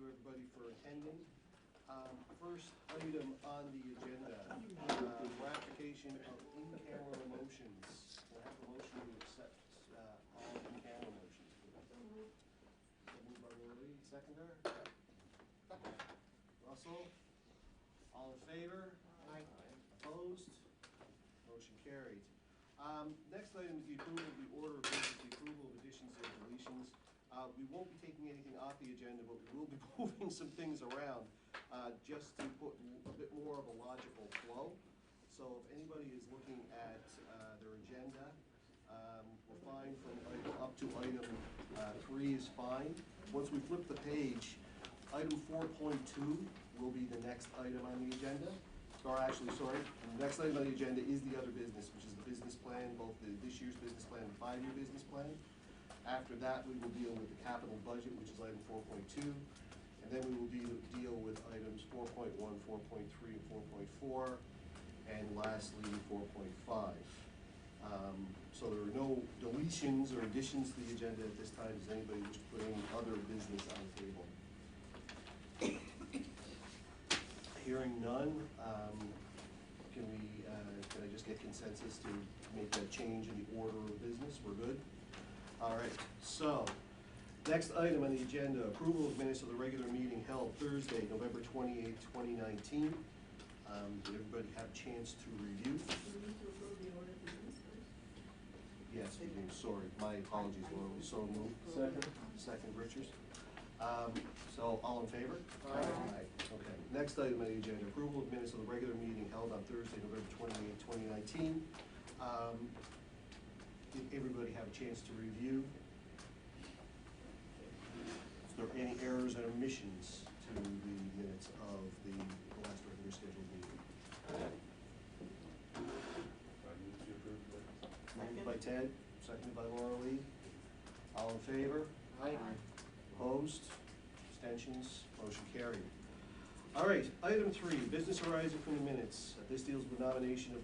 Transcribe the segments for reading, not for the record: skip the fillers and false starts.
you everybody for attending. First item on the agenda, ratification of in-camera motions. Can I have a motion to accept all in-camera motions? So moved by Lori, seconder. Russell, all in favor? Aye. Opposed? Motion carried. Next item is the approval of the order of business, the approval of additions and deletions. We won't be taking anything off the agenda, but we will be moving some things around just to put a bit more of a logical flow. So if anybody is looking at their agenda, we're fine from item up to item 3 is fine. Once we flip the page, item 4.2 will be the next item on the agenda. Or actually, sorry, the next item on the agenda is the other business, which is the business plan, both this year's business plan and the 5-year business plan. After that, we will deal with the capital budget, which is item 4.2, and then we will deal with items 4.1, 4.3, and 4.4, and lastly 4.5. So there are no deletions or additions to the agenda at this time. Does anybody wish to put any other business on the table? Hearing none, can I just get consensus to make that change in the order of business? We're good? All right, so next item on the agenda, approval of minutes of the regular meeting held Thursday, November 28, 2019. Did everybody have a chance to review? Do we need to approve the order of business first? Yes, we do. Sorry, my apologies, Laura. So moved. Second, Richards. So all in favor? Aye. Okay. Next item on the agenda, approval of minutes of the regular meeting held on Thursday, November 28, 2019. Did everybody have a chance to review? Is there any errors and omissions to the minutes of the last regular scheduled meeting? Moved by Ted, seconded by Laura Lee. All in favor? Aye. Opposed? Abstentions? Motion carried. All right, item 3, business arising from the minutes. This deals with nomination of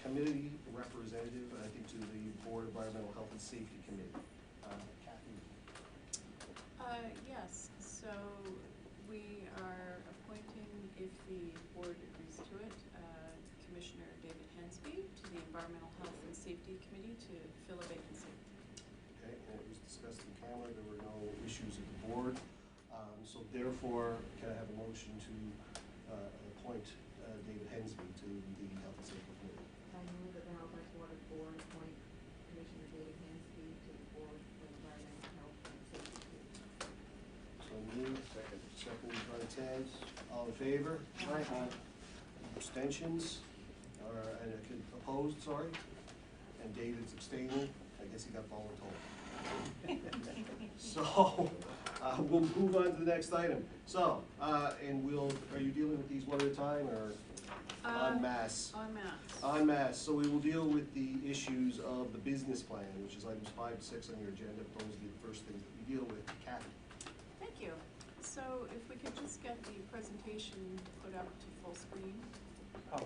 committee representative, I think, to the Board of Environmental Health and Safety Committee. Kathy. Yes, so we are appointing, if the board agrees to it, Commissioner David Hensby to the Environmental Health and Safety Committee to fill a vacancy. Okay, and it was discussed in camera. There were no issues at the board. So therefore, can I have a motion to appoint David Hensby to the Health and Safety Committee? I move that the Halifax Water Board appoint Commissioner David Hensby to the Board of Environmental Health and Safety. So moved. Seconded by Ted. All in favor? Aye. Abstentions? And opposed, sorry? And David's abstaining. I guess he got voluntold. So, we'll move on to the next item. So, and are you dealing with these one at a time or en masse? En masse. En masse. So we will deal with the issues of the business plan, which is items 5 to 6 on your agenda. Those will be the first things that we deal with. Kathy. Thank you. So if we could just get the presentation put up to full screen. Oh.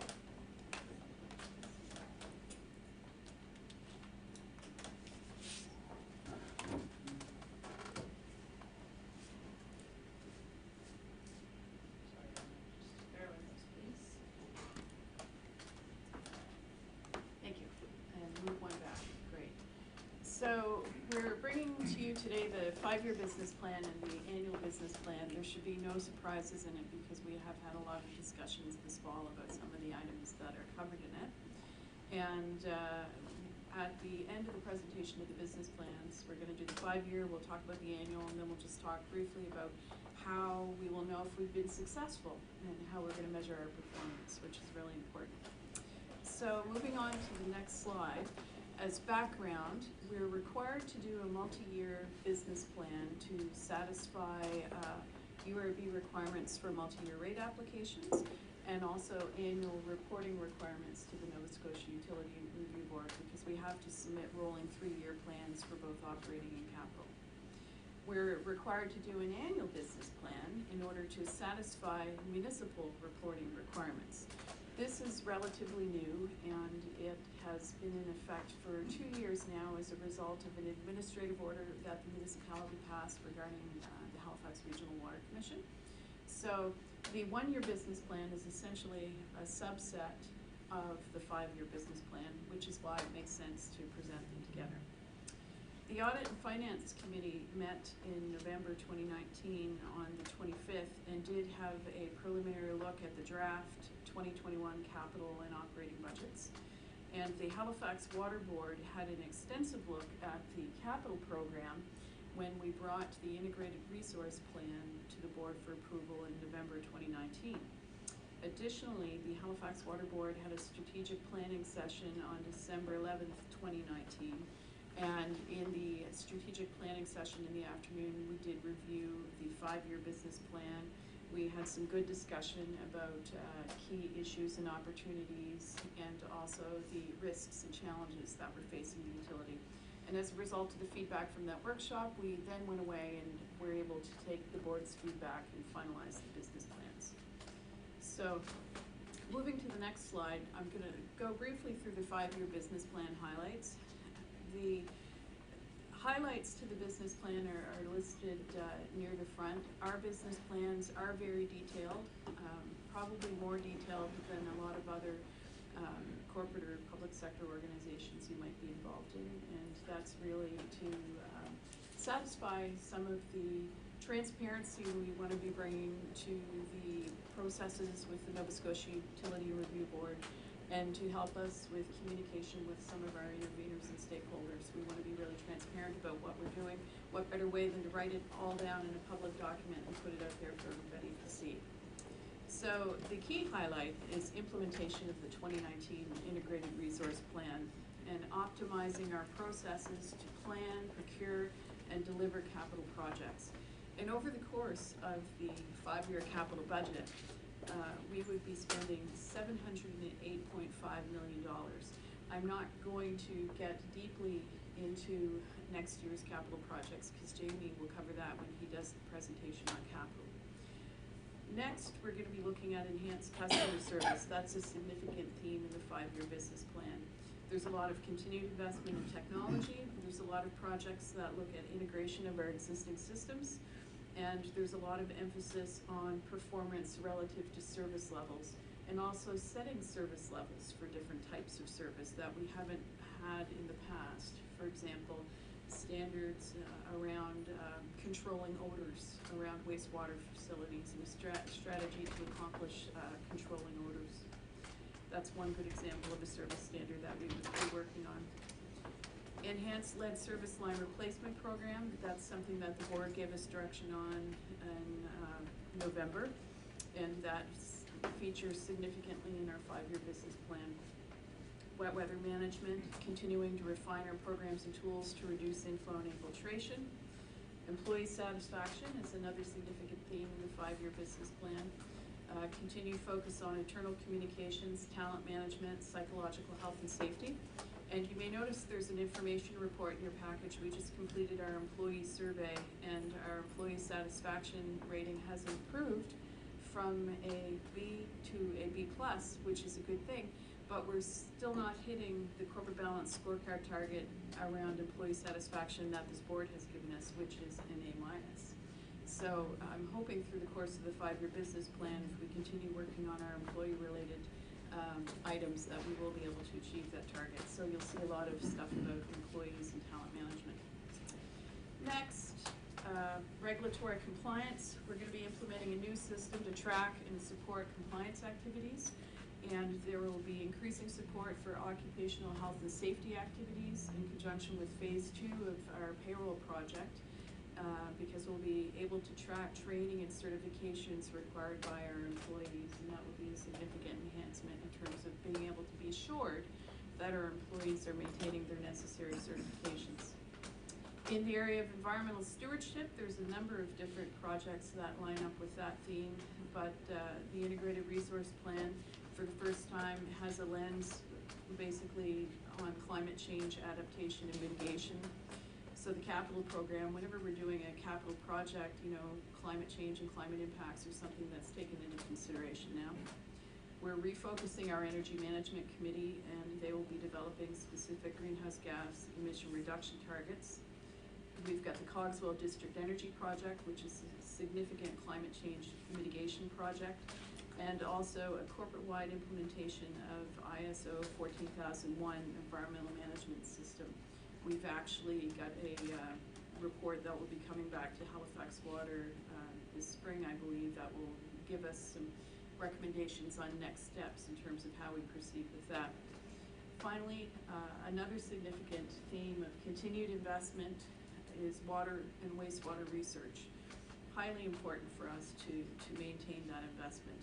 Thank you. And move one back. Great. So we're bringing to you today the 5-year business plan and the annual business plan. There should be no surprises in it because we have had a lot of discussions this fall about some of the items that are covered in it. And at the end of the presentation of the business plans, we're going to do the 5-year, we'll talk about the annual, and then we'll just talk briefly about how we will know if we've been successful and how we're going to measure our performance, which is really important. So moving on to the next slide, as background, we're required to do a multi-year business plan to satisfy URB requirements for multi-year rate applications and also annual reporting requirements to the Nova Scotia Utility Review Board because we have to submit rolling 3-year plans for both operating and capital. We're required to do an annual business plan in order to satisfy municipal reporting requirements. This is relatively new, and it has been in effect for 2 years now as a result of an administrative order that the municipality passed regarding the Halifax Regional Water Commission. So the one-year business plan is essentially a subset of the 5-year business plan, which is why it makes sense to present them together. The Audit and Finance Committee met in November 2019 on the 25th and did have a preliminary look at the draft 2021 capital and operating budgets. And the Halifax Water Board had an extensive look at the capital program when we brought the Integrated Resource Plan to the board for approval in November 2019. Additionally, the Halifax Water Board had a strategic planning session on December 11th, 2019. And in the strategic planning session in the afternoon, we did review the 5-year business plan. We had some good discussion about key issues and opportunities, and also the risks and challenges that were facing the utility. And as a result of the feedback from that workshop, we then went away and were able to take the board's feedback and finalize the business plans. So, moving to the next slide, I'm going to go briefly through the 5-year business plan highlights. The highlights to the business plan are listed near the front. Our business plans are very detailed, probably more detailed than a lot of other corporate or public sector organizations you might be involved in, and that's really to satisfy some of the transparency we want to be bringing to the processes with the Nova Scotia Utility Review Board, and to help us with communication with some of our interveners and stakeholders. We want to be really transparent about what we're doing. What better way than to write it all down in a public document and put it out there for everybody to see. So the key highlight is implementation of the 2019 Integrated Resource Plan and optimizing our processes to plan, procure, and deliver capital projects. And over the course of the 5-year capital budget, we would be spending $708.5 million. I'm not going to get deeply into next year's capital projects because Jamie will cover that when he does the presentation on capital. Next, we're going to be looking at enhanced customer service. That's a significant theme in the 5-year business plan. There's a lot of continued investment in technology. There's a lot of projects that look at integration of our existing systems. And there's a lot of emphasis on performance relative to service levels, and also setting service levels for different types of service that we haven't had in the past. For example, standards around controlling odors around wastewater facilities, and a strategy to accomplish controlling odors. That's one good example of a service standard that we would be working on. Enhanced lead service line replacement program, that's something that the board gave us direction on in November, and that features significantly in our 5-year business plan. Wet weather management, continuing to refine our programs and tools to reduce inflow and infiltration. Employee satisfaction is another significant theme in the 5-year business plan. Continued focus on internal communications, talent management, psychological health and safety. And you may notice there's an information report in your package. We just completed our employee survey, and our employee satisfaction rating has improved from a B to a B+, which is a good thing, but we're still not hitting the corporate balance scorecard target around employee satisfaction that this board has given us, which is an A-. So I'm hoping through the course of the 5-year business plan, if we continue working on our employee-related items, that we will be able to achieve that target. So you'll see a lot of stuff about employees and talent management. Next, regulatory compliance. We're going to be implementing a new system to track and support compliance activities, and there will be increasing support for occupational health and safety activities in conjunction with phase 2 of our payroll project, because we'll be able to track training and certifications required by our employees, and that will be a significant enhancement in terms of being able to be assured that our employees are maintaining their necessary certifications. In the area of environmental stewardship, there's a number of different projects that line up with that theme, but the Integrated Resource Plan, for the first time, has a lens basically on climate change adaptation and mitigation. So the capital program, whenever we're doing a capital project, climate change and climate impacts are something that's taken into consideration now. We're refocusing our energy management committee, and they will be developing specific greenhouse gas emission reduction targets. We've got the Cogswell District Energy Project, which is a significant climate change mitigation project, and also a corporate-wide implementation of ISO 14001 environmental management system. We've actually got a report that will be coming back to Halifax Water this spring, I believe, that will give us some recommendations on next steps in terms of how we proceed with that. Finally, another significant theme of continued investment is water and wastewater research. Highly important for us to maintain that investment.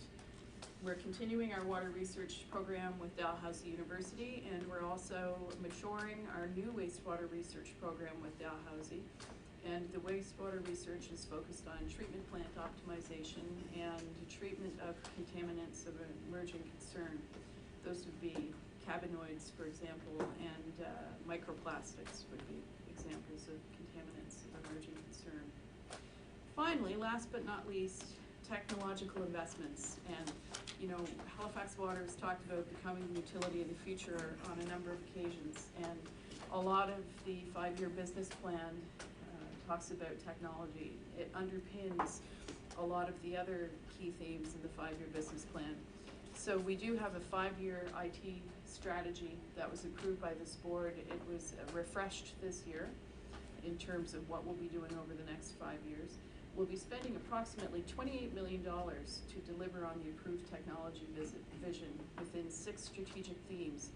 We're continuing our water research program with Dalhousie University, and we're also maturing our new wastewater research program with Dalhousie. And the wastewater research is focused on treatment plant optimization and treatment of contaminants of emerging concern. Those would be cannabinoids, for example, and microplastics would be examples of contaminants of emerging concern. Finally, last but not least, technological investments. And you know, Halifax Water has talked about becoming a utility in the future on a number of occasions, and a lot of the 5-year business plan talks about technology. It underpins a lot of the other key themes in the 5-year business plan. So we do have a 5-year IT strategy that was approved by this board. It was refreshed this year in terms of what we'll be doing over the next 5 years. We'll be spending approximately $28 million to deliver on the approved technology vision within 6 strategic themes: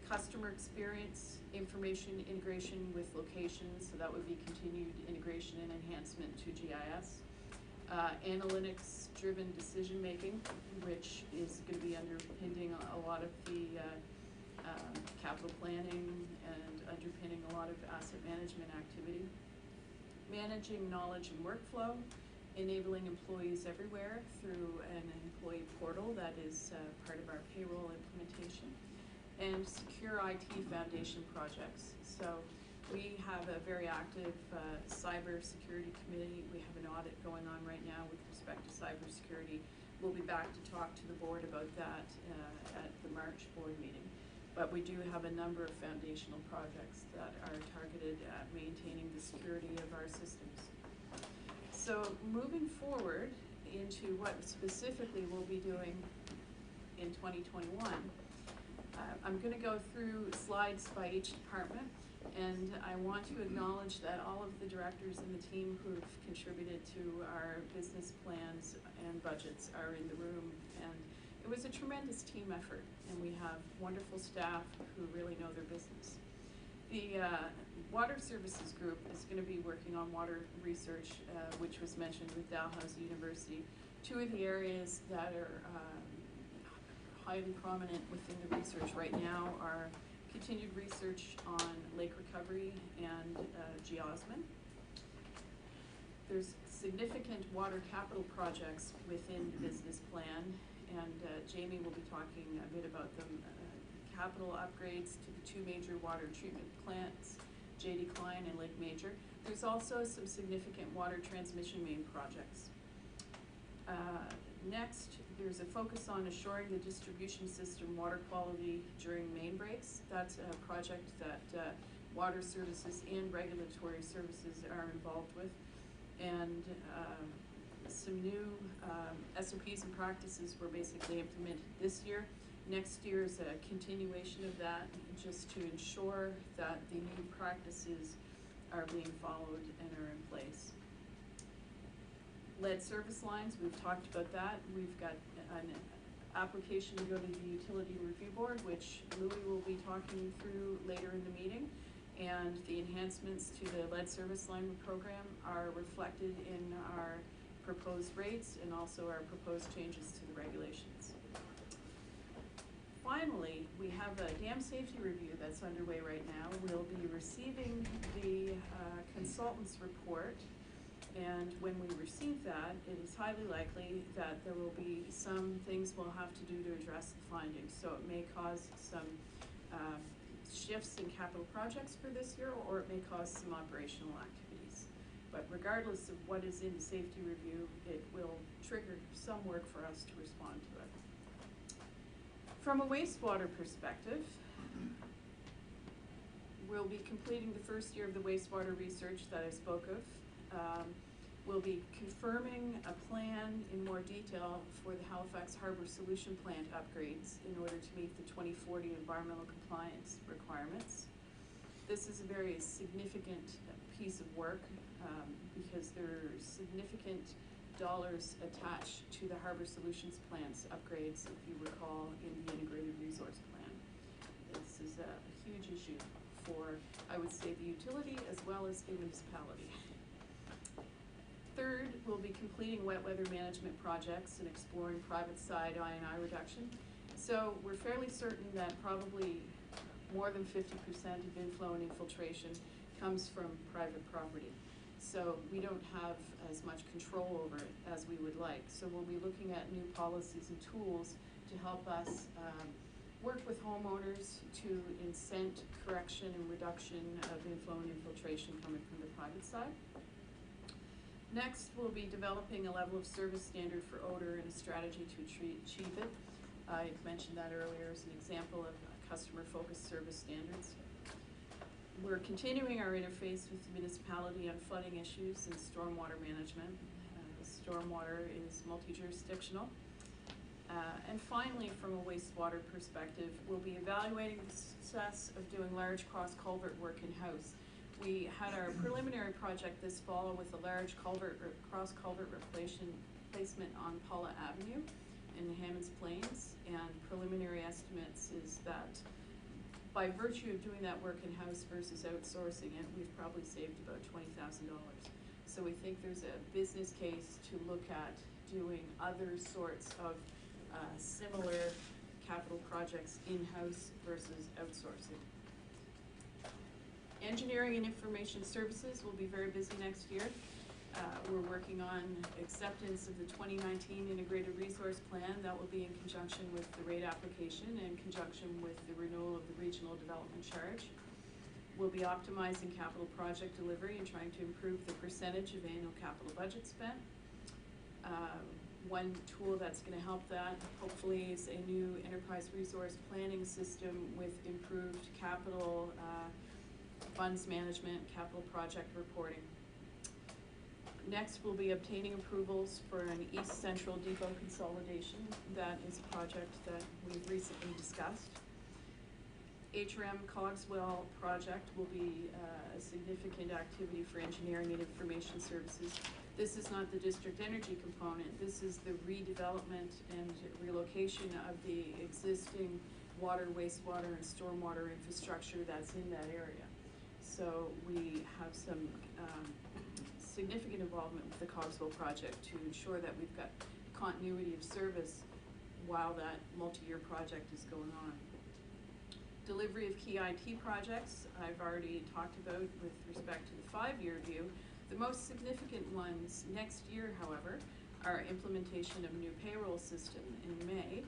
customer experience, information integration with locations, so that would be continued integration and enhancement to GIS, analytics-driven decision-making, which is going to be underpinning a lot of the capital planning and underpinning a lot of asset management activity, managing knowledge and workflow, enabling employees everywhere through an employee portal that is part of our payroll implementation, and secure IT foundation projects. So we have a very active cyber security committee. We have an audit going on right now with respect to cybersecurity. We'll be back to talk to the board about that at the March board meeting. But we do have a number of foundational projects that are targeted at maintaining the security of our systems. So moving forward into what specifically we'll be doing in 2021, I'm going to go through slides by each department, and I want to acknowledge that all of the directors and the team who've contributed to our business plans and budgets are in the room, and it was a tremendous team effort, and we have wonderful staff who really know their business. The Water Services Group is going to be working on water research, which was mentioned with Dalhousie University. 2 of the areas that are highly prominent within the research right now are continued research on lake recovery and geosmin. There's significant water capital projects within the business plan, and Jamie will be talking a bit about them. Capital upgrades to the 2 major water treatment plants, J.D. Klein and Lake Major. There's also some significant water transmission main projects. Next, there's a focus on assuring the distribution system water quality during main breaks. That's a project that Water Services and Regulatory Services are involved with. And some new SOPs and practices were basically implemented this year. Next year is a continuation of that, just to ensure that the new practices are being followed and are in place. Lead service lines, we've talked about that. We've got an application to go to the Utility Review Board, which Louis will be talking through later in the meeting. And the enhancements to the lead service line program are reflected in our proposed rates and also our proposed changes to the regulations. Finally, we have a dam safety review that's underway right now. We'll be receiving the consultant's report, and when we receive that, it is highly likely that there will be some things we'll have to do to address the findings. So it may cause some shifts in capital projects for this year, or it may cause some operational activities. But regardless of what is in the safety review, it will trigger some work for us to respond to it. From a wastewater perspective, we'll be completing the first year of the wastewater research that I spoke of. We'll be confirming a plan in more detail for the Halifax Harbor Solution Plant upgrades in order to meet the 2040 environmental compliance requirements. This is a very significant piece of work because there are significant dollars attached to the Harbor Solutions Plant's upgrades, if you recall, in the integrated resource plan. This is a huge issue for, I would say, the utility as well as the municipality. Third, we'll be completing wet weather management projects and exploring private side I&I reduction. So we're fairly certain that probably more than 50% of inflow and infiltration comes from private property. So we don't have as much control over it as we would like. So we'll be looking at new policies and tools to help us work with homeowners to incent correction and reduction of inflow and infiltration coming from the private side. Next, we'll be developing a level of service standard for odor and a strategy to achieve it. I mentioned that earlier as an example of customer-focused service standards. We're continuing our interface with the municipality on flooding issues and stormwater management. Stormwater is multi-jurisdictional. And finally, from a wastewater perspective, we'll be evaluating the success of doing large cross-culvert work in-house. We had our preliminary project this fall with a large cross-culvert replacement on Paula Avenue in the Hammonds Plains, and preliminary estimates is that by virtue of doing that work in-house versus outsourcing it, we've probably saved about $20,000. So we think there's a business case to look at doing other sorts of similar capital projects in-house versus outsourcing. Engineering and information services will be very busy next year. We're working on acceptance of the 2019 integrated resource plan. That will be in conjunction with the rate application and in conjunction with the renewal of the regional development charge. We'll be optimizing capital project delivery and trying to improve the percentage of annual capital budget spent. One tool that's going to help that, hopefully, is a new enterprise resource planning system with improved capital funds management, capital project reporting. Next, we'll be obtaining approvals for an East Central Depot consolidation. That is a project that we've recently discussed. HRM Cogswell project will be a significant activity for engineering and information services. This is not the district energy component. This is the redevelopment and relocation of the existing water, wastewater, and stormwater infrastructure that's in that area. So we have some significant involvement with the Cogswell project to ensure that we've got continuity of service while that multi-year project is going on. Delivery of key IT projects, I've already talked about with respect to the 5-year view. The most significant ones next year, however, are implementation of a new payroll system in May,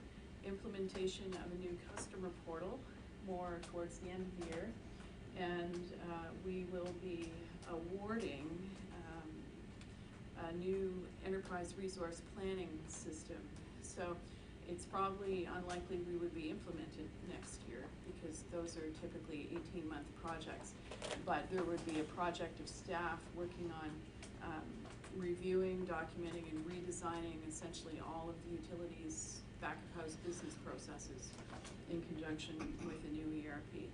implementation of a new customer portal more towards the end of the year, and we will be awarding a new enterprise resource planning system. So it's probably unlikely we would be implemented next year because those are typically 18-month projects. But there would be a project of staff working on reviewing, documenting, and redesigning essentially all of the utilities' back-of-house business processes in conjunction with a new ERP.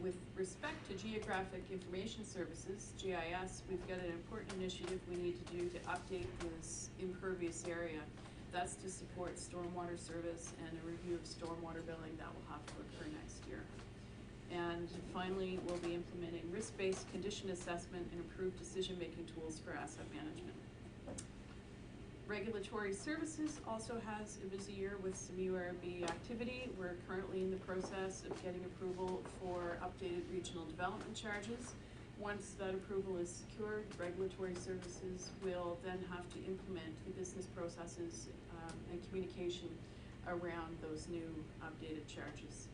With respect to Geographic Information Services, GIS, we've got an important initiative we need to do to update this impervious area. That's to support stormwater service and a review of stormwater billing that will have to occur next year. And finally, we'll be implementing risk-based condition assessment and improved decision-making tools for asset management. Regulatory Services also has a busy year with some URB activity. We're currently in the process of getting approval for updated regional development charges. Once that approval is secured, Regulatory Services will then have to implement the business processes and communication around those new updated charges.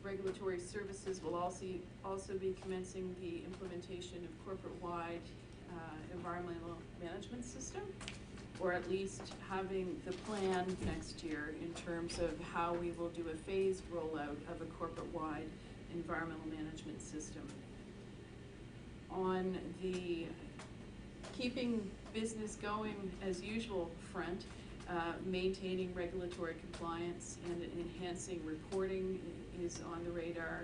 Regulatory Services will also be commencing the implementation of corporate-wide environmental management system. or at least having the plan next year in terms of how we will do a phased rollout of a corporate-wide environmental management system. On the keeping business going as usual front, maintaining regulatory compliance and enhancing reporting is on the radar.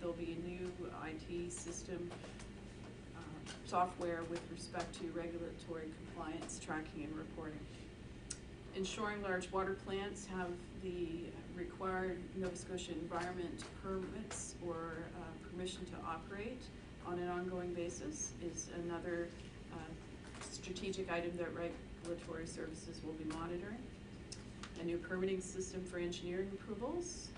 There'll be a new IT system software with respect to regulatory compliance, tracking and reporting. Ensuring large water plants have the required Nova Scotia environment permits or permission to operate on an ongoing basis is another strategic item that regulatory services will be monitoring. A new permitting system for engineering approvals.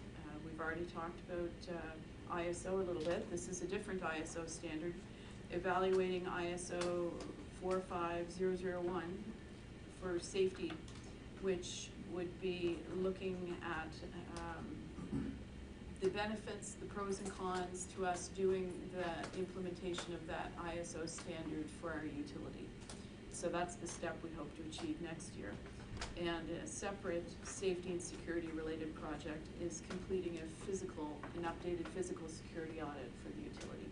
We've already talked about ISO a little bit. This is a different ISO standard, evaluating ISO 45001 for safety, which would be looking at the benefits, the pros and cons to us doing the implementation of that ISO standard for our utility. So that's the step we hope to achieve next year. And a separate safety and security related project is completing an updated physical security audit for the utility.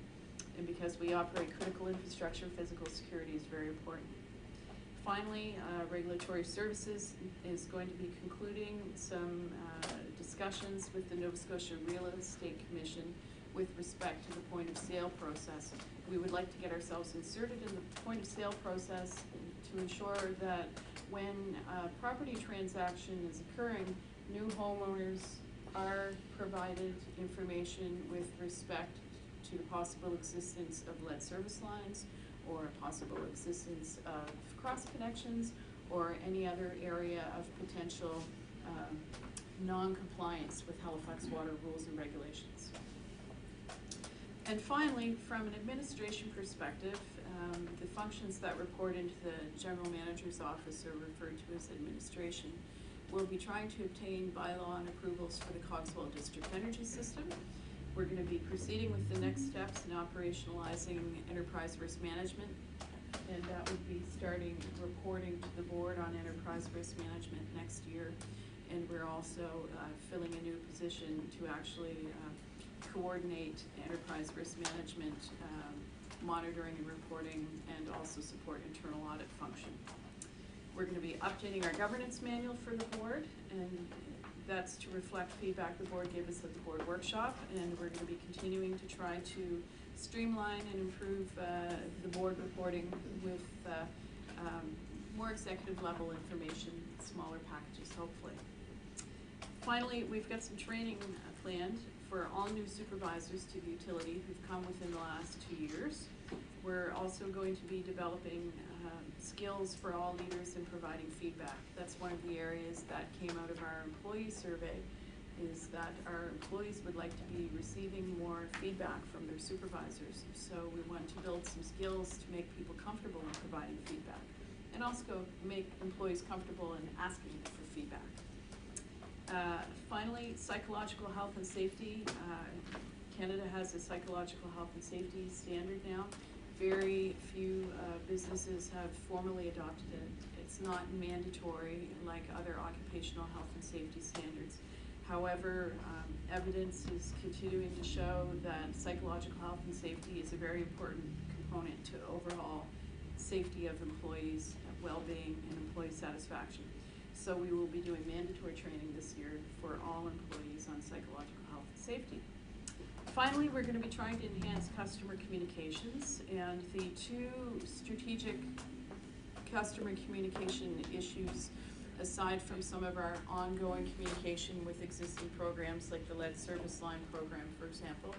And because we operate critical infrastructure, physical security is very important. Finally, regulatory services is going to be concluding some discussions with the Nova Scotia Real Estate Commission with respect to the point of sale process. We would like to get ourselves inserted in the point of sale process to ensure that when a property transaction is occurring, new homeowners are provided information with respect to the possible existence of lead service lines or possible existence of cross connections or any other area of potential non-compliance with Halifax water rules and regulations. And finally, from an administration perspective, the functions that report into the General Manager's office are referred to as administration. We'll be trying to obtain bylaw and approvals for the Cogswell District Energy System. We're going to be proceeding with the next steps in operationalizing enterprise risk management, and that would be starting reporting to the board on enterprise risk management next year. And we're also filling a new position to actually coordinate enterprise risk management monitoring and reporting and also support internal audit function. We're going to be updating our governance manual for the board, and that's to reflect feedback the board gave us at the board workshop, and we're going to be continuing to try to streamline and improve the board reporting with more executive level information, smaller packages hopefully. Finally, we've got some training planned for all new supervisors to the utility who've come within the last 2 years. We're also going to be developing skills for all leaders in providing feedback. That's one of the areas that came out of our employee survey, is that our employees would like to be receiving more feedback from their supervisors. So we want to build some skills to make people comfortable in providing feedback, and also make employees comfortable in asking for feedback. Finally, psychological health and safety. Canada has a psychological health and safety standard now. Very few businesses have formally adopted it. It's not mandatory like other occupational health and safety standards. However, evidence is continuing to show that psychological health and safety is a very important component to overall safety of employees' well-being and employee satisfaction. So we will be doing mandatory training this year for all employees on psychological health and safety. Finally, we're going to be trying to enhance customer communications, and the two strategic customer communication issues, aside from some of our ongoing communication with existing programs like the lead service line program, for example,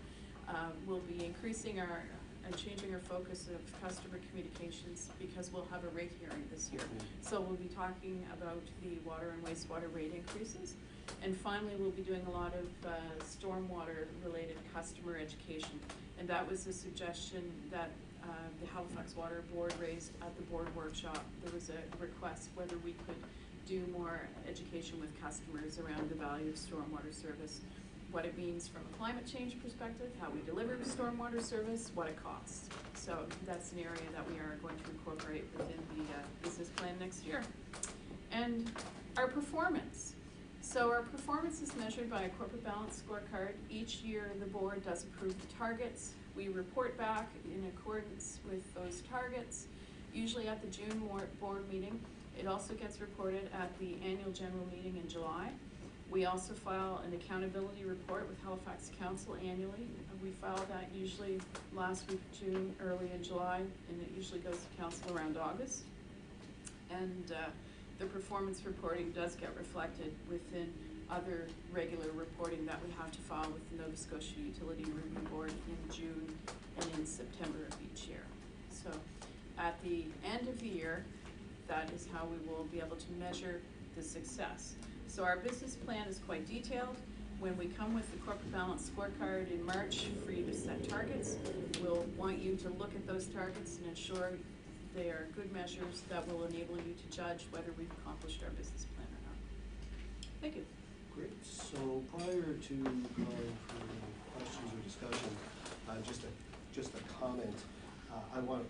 will be increasing and changing our focus of customer communications because we'll have a rate hearing this year. So we'll be talking about the water and wastewater rate increases. And finally, we'll be doing a lot of stormwater related customer education. And that was a suggestion that the Halifax Water Board raised at the board workshop. There was a request whether we could do more education with customers around the value of stormwater service. what it means from a climate change perspective, how we deliver stormwater service, what it costs. So that's an area that we are going to incorporate within the business plan next year. And our performance. So our performance is measured by a corporate balance scorecard. Each year, the board does approve the targets. We report back in accordance with those targets, usually at the June board meeting. It also gets reported at the annual general meeting in July. We also file an accountability report with Halifax Council annually. We file that usually last week of June, early in July, and it usually goes to council around August. And the performance reporting does get reflected within other regular reporting that we have to file with the Nova Scotia Utility Review Board in June and in September of each year. So at the end of the year, that is how we will be able to measure the success. So our business plan is quite detailed. When we come with the corporate balance scorecard in March for you to set targets, we'll want you to look at those targets and ensure they are good measures that will enable you to judge whether we've accomplished our business plan or not. Thank you. Great. So prior to calling for questions or discussion, just a comment. I want,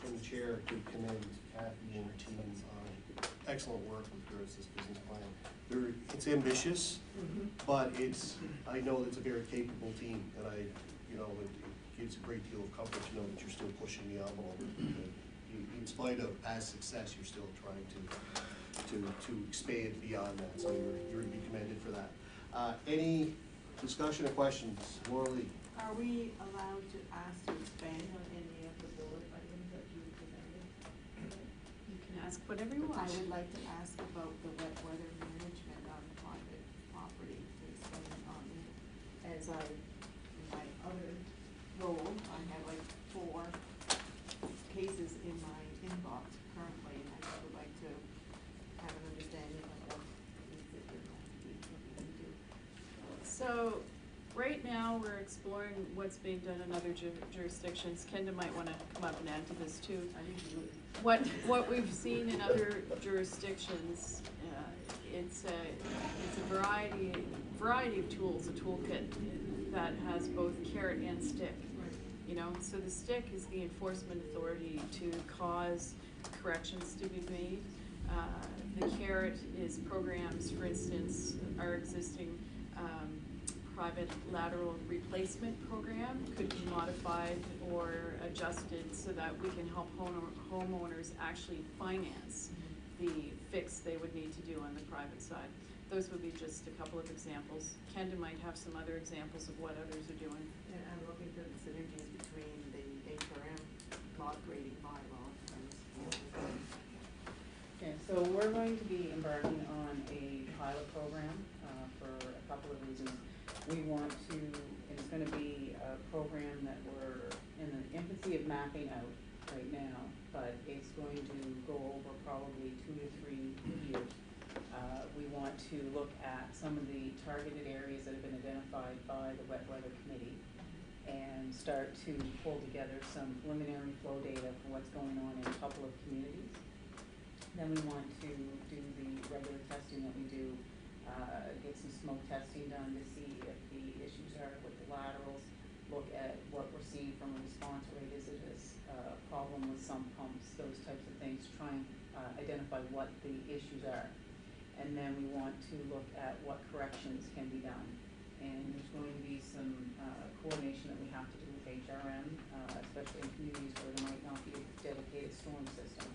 from the chair, to commend Kathy and her team on excellent work with regards to this business plan. It's ambitious, but I know it's a very capable team, and it gives a great deal of comfort to know that you're still pushing the envelope. In spite of past success, you're still trying to expand beyond that. So you're to be commended for that. Any discussion or questions? Laura Lee. Are we allowed to ask to expand on any of the board items that you presented? You can ask whatever you want. I would like to ask about the wet weather management on private property, to expand on it. As in my other role, I have like 4 cases in my inbox currently, and I would like to have an understanding of what it is that you're going to be looking into. So right now, we're exploring what's being done in other jurisdictions. Kendra might want to come up and add to this too. I think you would. What we've seen in other jurisdictions, it's a variety of tools, a toolkit that has both carrot and stick. You know, so the stick is the enforcement authority to cause corrections to be made. The carrot is programs, for instance, our existing private lateral replacement program could be modified or adjusted so that we can help homeowners actually finance the fix they would need to do on the private side. Those would be just a couple of examples. Kendra might have some other examples of what others are doing. And I'm looking for the synergies between the HRM lot grading bylaw and this. Okay, so we're going to be embarking on a pilot program for a couple of reasons. We want to, it's going to be a program that we're in the infancy of mapping out right now, but it's going to go over probably 2 to 3 years. We want to look at some of the targeted areas that have been identified by the Wet Weather Committee and start to pull together some preliminary flow data for what's going on in a couple of communities. Then we want to do the regular testing that we do, get some smoke testing done to see if the issues are with the laterals, look at what we're seeing from a response rate. Is it a problem with some pumps, those types of things, try and identify what the issues are. And then we want to look at what corrections can be done. And there's going to be some coordination that we have to do with HRM, especially in communities where there might not be a dedicated storm system,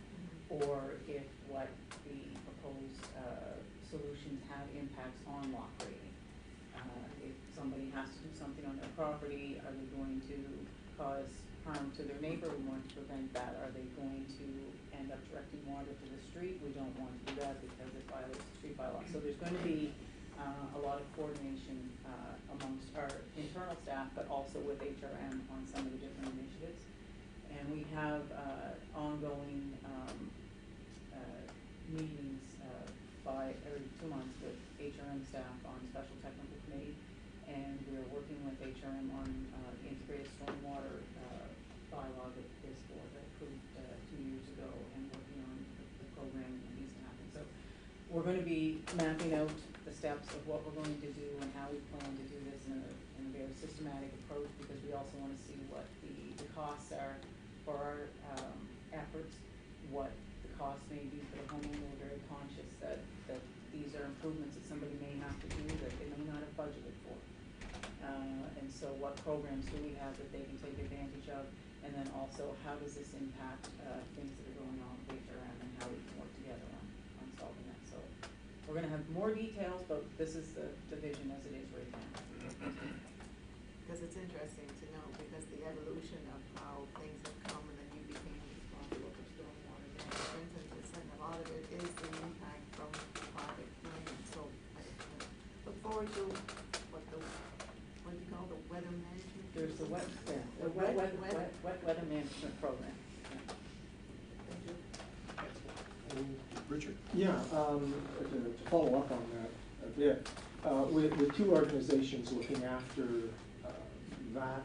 or if what the proposed solutions have impacts on lot grading. If somebody has to do something on their property, are they going to cause harm to their neighbor? We want to prevent that. Are they going to end up directing water to the street? We don't want to do that because it violates the street bylaw. So there's going to be a lot of coordination amongst our internal staff, but also with HRM on some of the different initiatives. And we have ongoing meetings every 2 months with HRM staff on special technical committee, and we're working with HRM on integrated stormwater bylaw that this board approved 2 years ago, and working on the program that needs to happen. So we're going to be mapping out the steps of what we're going to do and how we plan to do this in a very systematic approach, because we also want to see what the costs are for our efforts, what the costs may be for the homeowner. We're very conscious that these are improvements that somebody may have to do that they may not have budgeted for. And so what programs do we have that they can take advantage of? And then also, how does this impact things that are going on with HRM, and how we can work together on solving that? So we're gonna have more details, but this is the vision as it is right now. Because it's interesting to know, because the evolution of how things have come, and then you became responsible for stormwater management, and a lot of it is the impact from private land. So I look forward to what do you call the weather management? There's the wet weather management program. Thank you. Richard? Yeah, to follow up on that a bit, with two organizations looking after that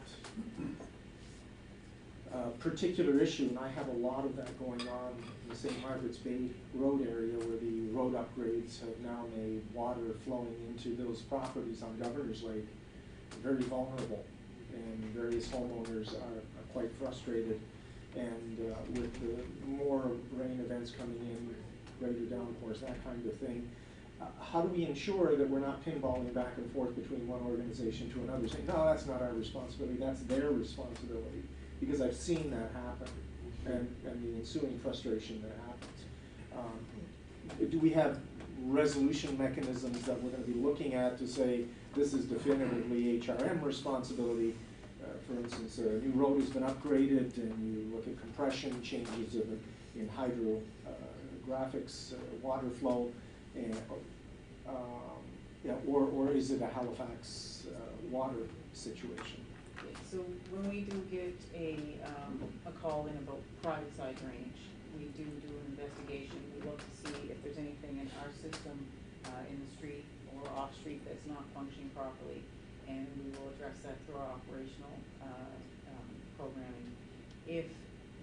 particular issue, and I have a lot of that going on in the St. Margaret's Bay Road area, where the road upgrades have now made water flowing into those properties on Governor's Lake very vulnerable, and various homeowners are quite frustrated. And with the more rain events coming in, greater downpours, that kind of thing, how do we ensure that we're not pinballing back and forth between one organization to another, saying, no, that's not our responsibility, that's their responsibility? Because I've seen that happen, and the ensuing frustration that happens. Do we have resolution mechanisms that we're going to be looking at to say, this is definitively HRM responsibility? For instance, a new road has been upgraded, and you look at compression changes in hydrographics, water flow, and, or is it a Halifax water situation? So when we do get a call in about private side drainage, we do an investigation. We look to see if there's anything in our system, in the street or off street, that's not functioning properly, and we will address that through our operational programming. If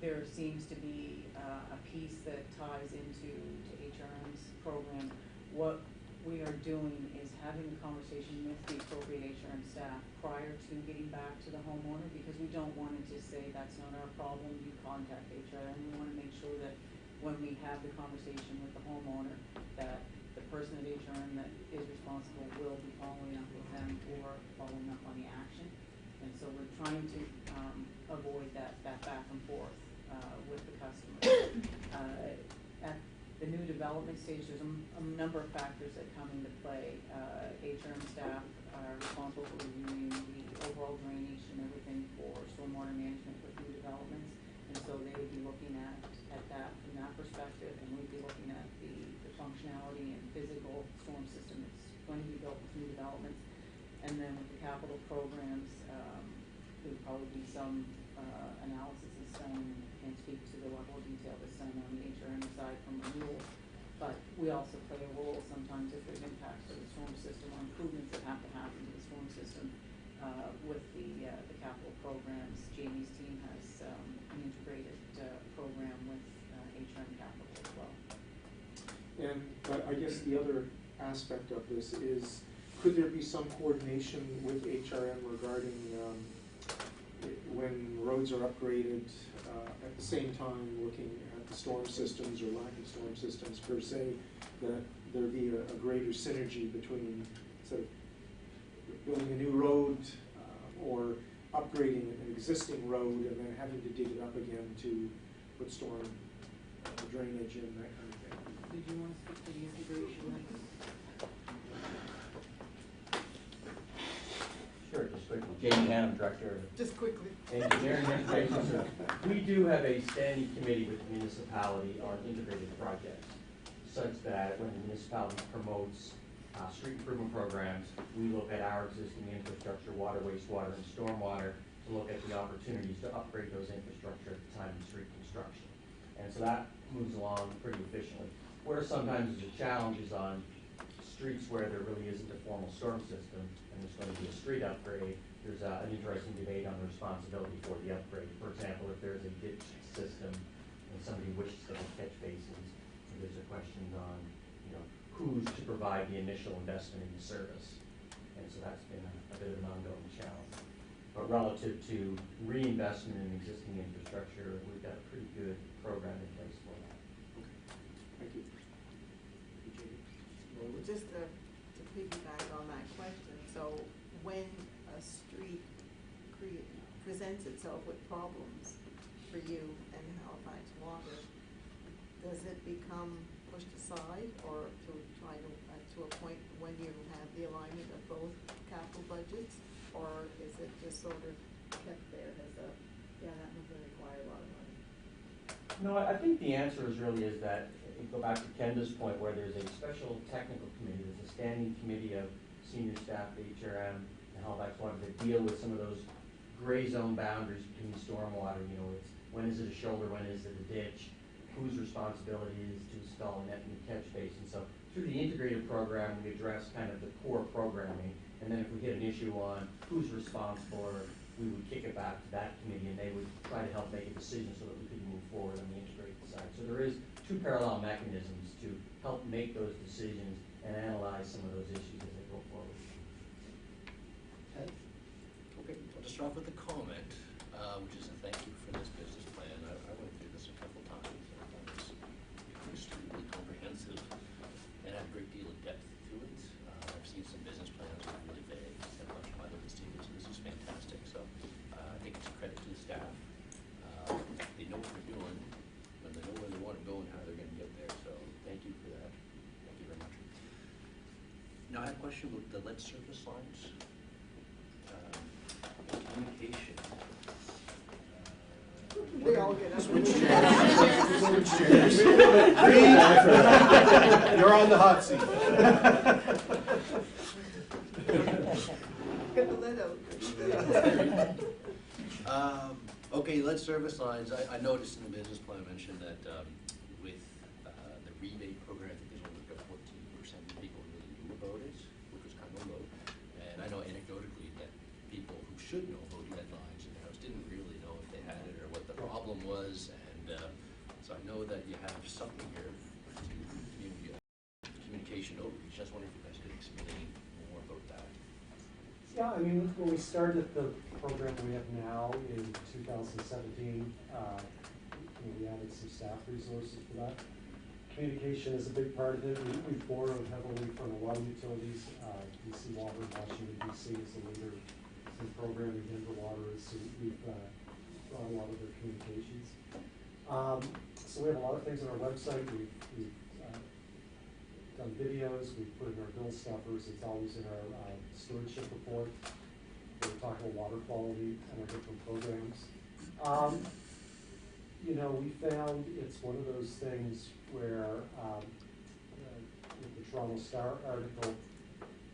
there seems to be a piece that ties into HRM's program, what we are doing is having a conversation with the appropriate HRM staff prior to getting back to the homeowner, because we don't want to just say, that's not our problem, you contact HRM. We want to make sure that when we have the conversation with the homeowner, that the person at HRM that is responsible will be following up with them or following up on the action. And so we're trying to avoid that back and forth with the customer. At the new development stage, there's a number of factors that come into play. HRM staff are responsible for reviewing the overall drainage and everything for stormwater management with new developments. And so they would be looking at that from that perspective, and we'd be looking at the functionality and physical storm system that's going to be built with new developments. And then with the capital programs, there would probably be some analysis that's done, and can't speak to the level of detail that's done on the HRM side from renewals. But we also play a role sometimes if there's impacts to the storm system or improvements that have to happen to the storm system with the capital programs. Jamie's team has an integrated program with HRM Capital as well. And I guess the other aspect of this is, could there be some coordination with HRM regarding when roads are upgraded, at the same time looking at the storm systems or lack of storm systems per se, that there be a greater synergy between sort of building a new road or upgrading an existing road and then having to dig it up again to put storm drainage in, that kind of thing? Did you want to speak to the integration? Sure, just quickly. Jamie Hannum, Director Just quickly. of Engineering and Integration. We do have a standing committee with the municipality on integrated projects, such that when the municipality promotes street improvement programs, we look at our existing infrastructure, water, wastewater, and stormwater, to look at the opportunities to upgrade those infrastructure at the time of street construction. And so that moves along pretty efficiently. Where sometimes there's a challenge is on streets where there really isn't a formal storm system, and there's going to be a street upgrade. There's an interesting debate on the responsibility for the upgrade. For example, if there's a ditch system and somebody wishes to have catch basins, there's a question on, who's to provide the initial investment in the service. and so that's been a bit of an ongoing challenge. But relative to reinvestment in existing infrastructure, we've got a pretty good program in place for that. Thank you. Just to piggyback on that question, so when a street presents itself with problems for you and Halifax Water, does it become pushed aside or to a point when you have the alignment of both capital budgets? Or is it just sort of kept there as a, yeah, that one's gonna require a lot of money? No, I think the answer is that, you go back to Kenda's point, where there's a special technical committee, there's a standing committee of senior staff, the HRM, and Halifax Water that deal with some of those gray zone boundaries between stormwater, you know, it's when is it a shoulder, when is it a ditch, whose responsibility is to install a net and catch basin. So through the integrated program, we address kind of the core programming, and then if we hit an issue on who's responsible, or we would kick it back to that committee, and they would try to help make a decision so that we could move forward on the integrated side. So there is two parallel mechanisms to help make those decisions and analyze some of those issues as they go forward. Ted? Okay, I'll just start off with a comment, which is a thank you for this business plan. I went through this a couple times, and I thought it was extremely comprehensive and had a great deal of depth to it. I've seen some business plans that are really vague, and much of my other students, and this is fantastic. So I think it's a credit to the staff. They know what they're doing, and they know where they want to go and how they're going to get there. So thank you for that. Thank you very much. Now I have a question about the lead service lines. Communication. They all get up. Switch chairs. Switch chairs. Reed, you're on the hot seat. Get the lid out. Okay, lead service lines, I noticed in the business plan mentioned that with the rebate program, I think there's only about 14% of people really knew about it, which was kind of low. And I know anecdotally that people who should know about lead lines in the house didn't really know if they had it or what the problem was. And so I know that you have something here to communication outreach. Just wondering if you guys could explain more about that. Yeah, I mean, when we started the program we have now in 2017, we added some staff resources for that. Communication is a big part of it. We've borrowed heavily from a lot of utilities. DC Water in Washington, DC is the leader in programming. Denver Water is, so we've brought a lot of their communications. So we have a lot of things on our website. We've done videos, we've put in our bill stuffers, it's always in our stewardship report. We're talking about water quality and our different programs. We found it's one of those things where with the Toronto Star article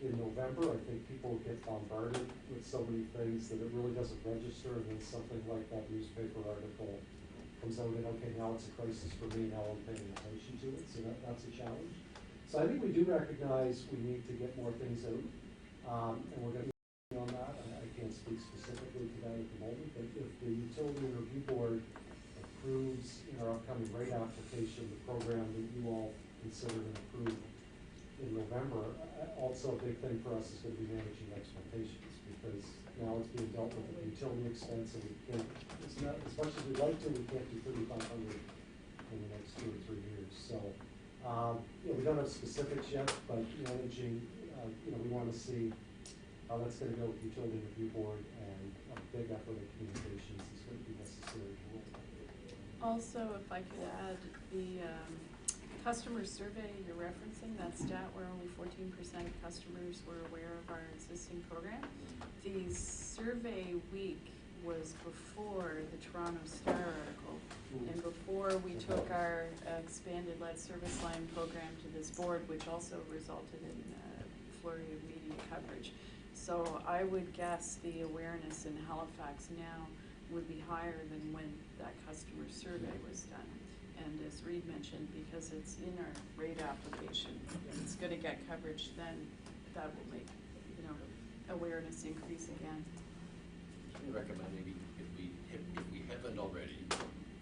in November, I think people get bombarded with so many things that it really doesn't register, and then something like that newspaper article comes out and, okay, now it's a crisis for me, now I'm paying attention to it, so that's a challenge. So I think we do recognize we need to get more things out, and we're going to be on that. I can't speak specifically to that at the moment, but if the Utility Review Board approves in our upcoming rate application the program that you all considered and approved in November, also a big thing for us is going to be managing expectations, because now it's being dealt with at the utility expense, and we can't, it's not, as much as we'd like to, we can't do 3,500 in the next 2 or 3 years. So we don't have specifics yet, but managing, we want to see how that's going to go with the Utility Review Board, and a big effort of communications is going to be necessary to roll that. Also, if I could add, the customer survey you're referencing, that stat where only 14% of customers were aware of our existing program. The survey week was before the Toronto Star article, and before we took our expanded lead service line program to this board, which also resulted in a flurry of media coverage. So I would guess the awareness in Halifax now would be higher than when that customer survey was done. And as Reed mentioned, because it's in our rate application, it's going to get coverage, then that will make awareness increase again. I recommend maybe if we haven't already,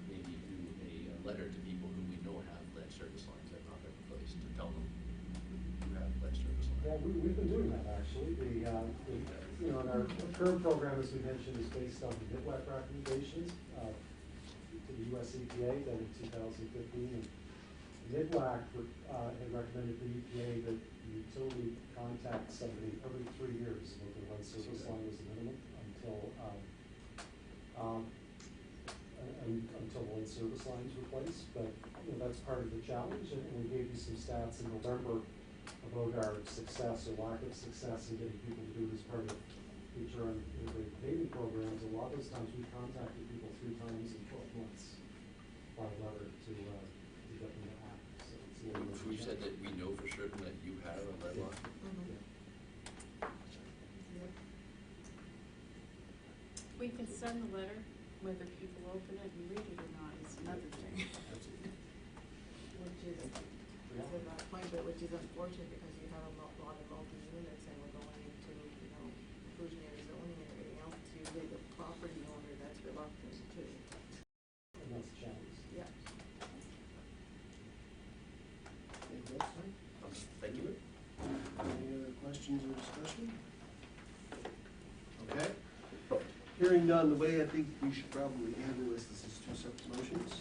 maybe do a letter to people who we know have lead service lines that are not in place to tell them you have lead service line? Yeah, we've been doing that, actually. You know, and our current program, as we mentioned, is based on the NITWAC recommendations to the US EPA done in 2015. And NITWAC had recommended to the EPA that the utility contact somebody every 3 years with the lead service line as a minimum until the lead service line is replaced. But you know, that's part of the challenge, and we gave you some stats in November about our success or lack of success in getting people to do it as part of HR and integrated payment programs. A lot of those times we contacted people 3 times in 12 months by letter to get them to act. So it's a little bit So we said that we know for certain that you have a lead line? We can send the letter, whether people open it and read it or not is another thing. Which is, that's a good point, but which is unfortunate because you have a lot of multi-units and we're going into, you know, inclusionary zoning and everything else to the property owner that's reluctant to, And that's a challenge. yeah. Anything else, Tom? Thank you. Any other questions or discussion? Okay. Hearing none, the way I think we should probably handle this is 2 separate motions.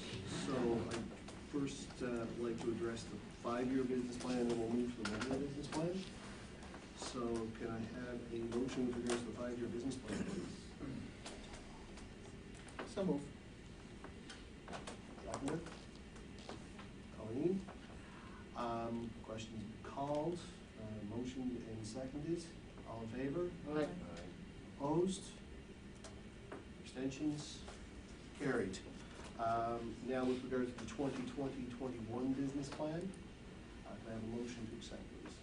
So I'd first like to address the 5-year business plan, and then we'll move to the 1-year business plan. So can I have a motion with regards to the 5-year business plan, please? So move. Seconder? Colleen? Questions called, motion and seconded. All in favor? Aye. Opposed? Abstentions? Carried. Now with regards to the 2020-21 business plan, can I have a motion to accept, please?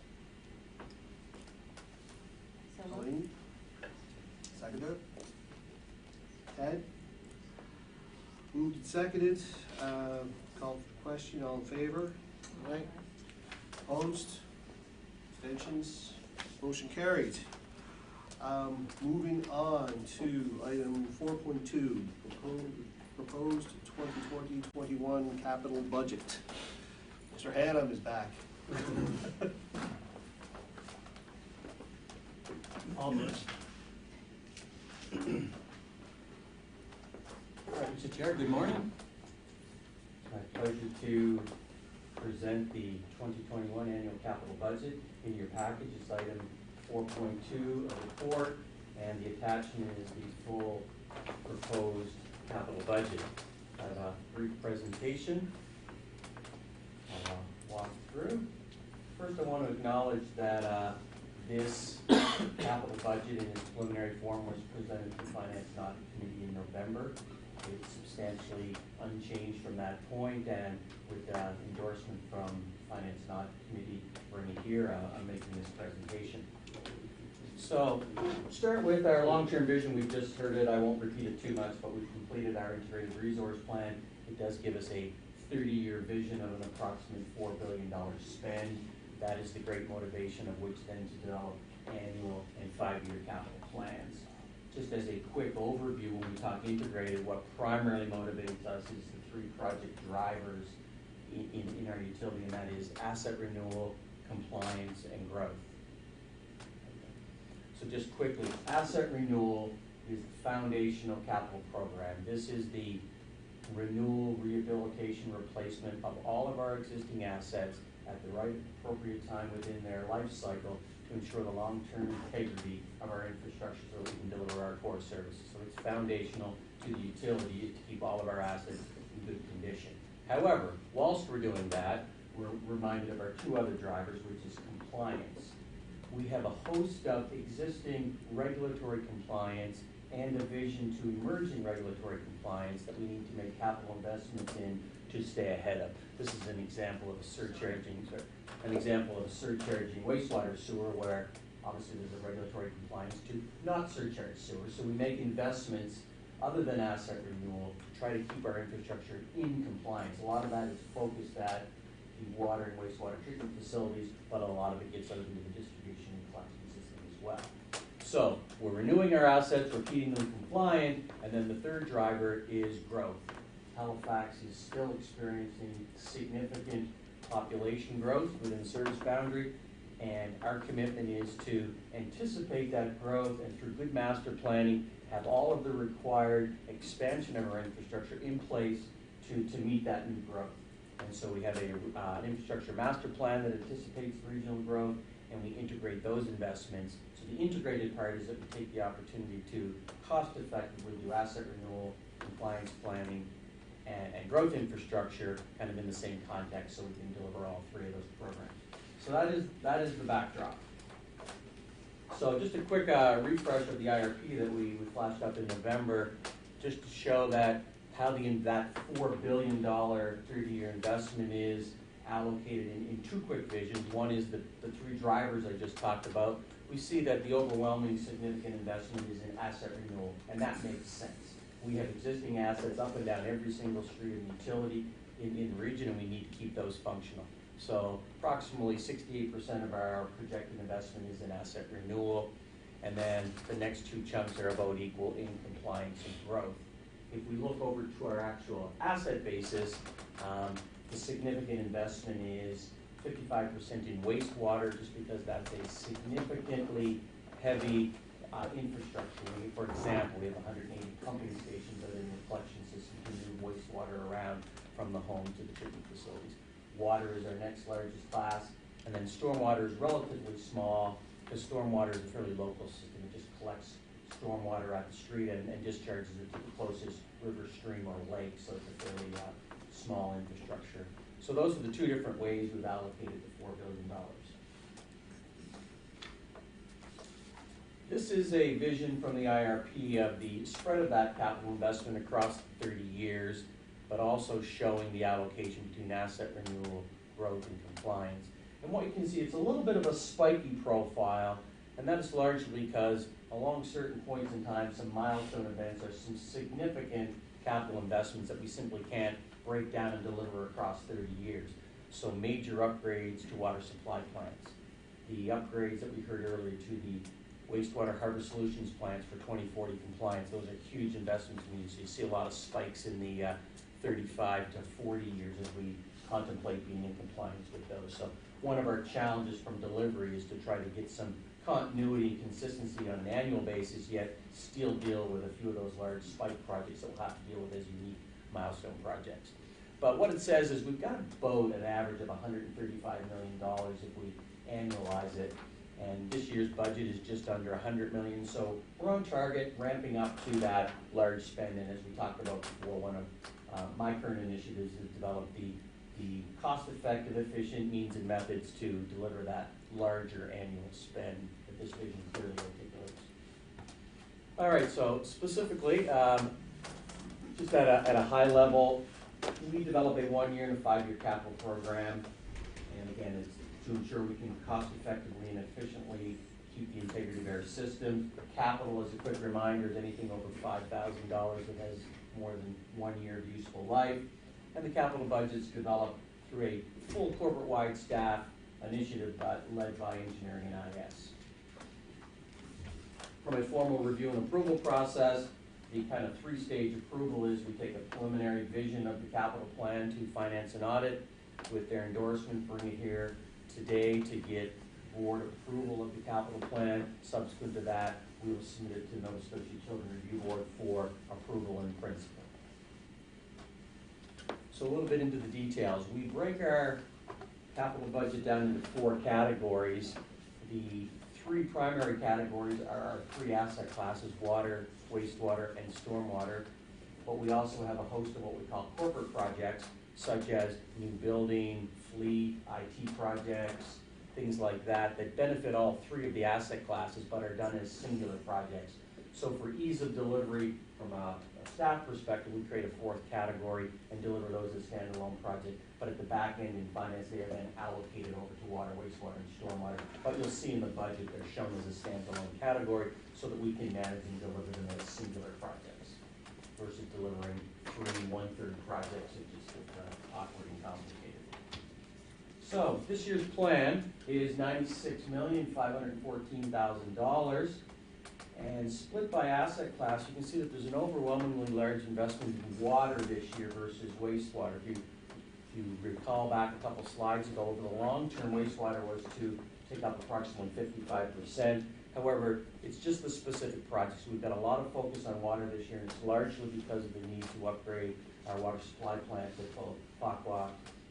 So moved. Colleen? Seconder? Ted? Moved and seconded. Called for the question. All in favor? Aye. Opposed? Abstentions? Motion carried. Moving on to item 4.2, proposed 2020-21 capital budget. Mr. Hannum is back. Almost. All right, Mr. Chair, good morning. It's my pleasure to present the 2021 annual capital budget. In your package is item 4.2 of the report, and the attachment is the full proposed capital budget. I have a brief presentation I'll walk through. First, I want to acknowledge that this capital budget in its preliminary form was presented to the Finance and Audit Committee in November. It's substantially unchanged from that point, and with endorsement from Finance and Audit Committee bringing here, I'm making this presentation. So, start with our long-term vision. We've just heard it. I won't repeat it too much, but we've completed our integrated resource plan. It does give us a 30-year vision of an approximate $4 billion spend. That is the great motivation of which then to develop annual and 5-year capital plans. Just as a quick overview, when we talk integrated, what primarily motivates us is the 3 project drivers in our utility, and that is asset renewal, compliance, and growth. So just quickly, asset renewal is the foundational capital program. This is the renewal, rehabilitation, replacement of all of our existing assets at the right appropriate time within their life cycle to ensure the long-term integrity of our infrastructure so that we can deliver our core services. So it's foundational to the utility to keep all of our assets in good condition. However, whilst we're doing that, we're reminded of our 2 other drivers, which is compliance. We have a host of existing regulatory compliance and a vision to emerging regulatory compliance that we need to make capital investments in to stay ahead of. This is an example of a surcharging wastewater sewer where obviously there's a regulatory compliance to not surcharge sewer. So we make investments other than asset renewal to try to keep our infrastructure in compliance. A lot of that is focused at the water and wastewater treatment facilities, but a lot of it gets out into the distribution and collection system as well. So we're renewing our assets, we're keeping them compliant, and then the 3rd driver is growth. Halifax is still experiencing significant population growth within the service boundary, And our commitment is to anticipate that growth and through good master planning, have all of the required expansion of our infrastructure in place to meet that new growth. And so we have an infrastructure master plan that anticipates regional growth, and we integrate those investments. So the integrated part is that we take the opportunity to cost effectively do asset renewal, compliance planning, and growth infrastructure kind of in the same context, so we can deliver all three of those programs. So that is the backdrop. So just a quick refresh of the IRP that we flashed up in November, just to show that how that $4 billion 30-year investment is allocated in two quick visions. One is the three drivers I just talked about. We see that the overwhelming significant investment is in asset renewal, and that makes sense. We have existing assets up and down every single street and utility in the region, and we need to keep those functional. So approximately 68% of our projected investment is in asset renewal, and then the next two chunks are about equal in compliance and growth. If we look over to our actual asset basis, the significant investment is 55% in wastewater, just because that's a significantly heavy infrastructure. For example, we have 180 pumping stations that are in the collection system to move wastewater around from the home to the treatment facilities. Water is our next largest class, and then stormwater is relatively small, because stormwater is a fairly local system. It just collects stormwater at the street and discharges it to the closest river, stream, or lake, so it's a fairly small infrastructure. So those are the two different ways we've allocated the $4 billion. This is a vision from the IRP of the spread of that capital investment across 30 years, but also showing the allocation between asset renewal, growth, and compliance. And what you can see, it's a little bit of a spiky profile, and that is largely because along certain points in time, some milestone events or some significant capital investments that we simply can't break down and deliver across 30 years. So major upgrades to water supply plants, the upgrades that we heard earlier to the wastewater harbor solutions plants for 2040 compliance, those are huge investments. So you see a lot of spikes in the 35 to 40 years as we contemplate being in compliance with those. So one of our challenges from delivery is to try to get some continuity and consistency on an annual basis, yet still deal with a few of those large spike projects that we'll have to deal with as unique milestone projects. But what it says is we've got about an average of $135 million if we annualize it. And this year's budget is just under $100 million, so we're on target, ramping up to that large spend. And as we talked about before, one of my current initiatives is to develop the cost-effective, efficient means and methods to deliver that larger annual spend that this vision clearly articulates. All right, so specifically, just at a high level, we develop a 1-year and a 5-year capital program, and again, it's to ensure we can cost effectively and efficiently keep the integrity of our system. Capital, as a quick reminder, is anything over $5,000 that has more than 1 year of useful life. And the capital budget's developed through a full corporate-wide staff initiative led by engineering and IS. From a formal review and approval process, the kind of 3-stage approval is we take a preliminary vision of the capital plan to finance and audit with their endorsement, bring it here today to get board approval of the capital plan. Subsequent to that, we will submit it to Nova Scotia Children Review Board for approval in principle. So a little bit into the details. We break our capital budget down into 4 categories. The 3 primary categories are our 3 asset classes: water, wastewater, and stormwater. But we also have a host of what we call corporate projects, such as new building, fleet, IT projects, things like that, that benefit all 3 of the asset classes but are done as singular projects. So for ease of delivery from a staff perspective, we create a 4th category and deliver those as standalone projects. But at the back end in finance, they are then allocated over to water, wastewater, and stormwater. But you'll see in the budget they're shown as a standalone category so that we can manage and deliver them as singular projects versus delivering 3 1/3 projects, which is awkward and complicated. So this year's plan is $96,514,000, and split by asset class, you can see that there's an overwhelmingly large investment in water this year versus wastewater. If you recall back a couple slides ago, over the long term, wastewater was to take up approximately 55%. However, it's just the specific projects. We've got a lot of focus on water this year, and it's largely because of the need to upgrade our water supply plants at both Fakwa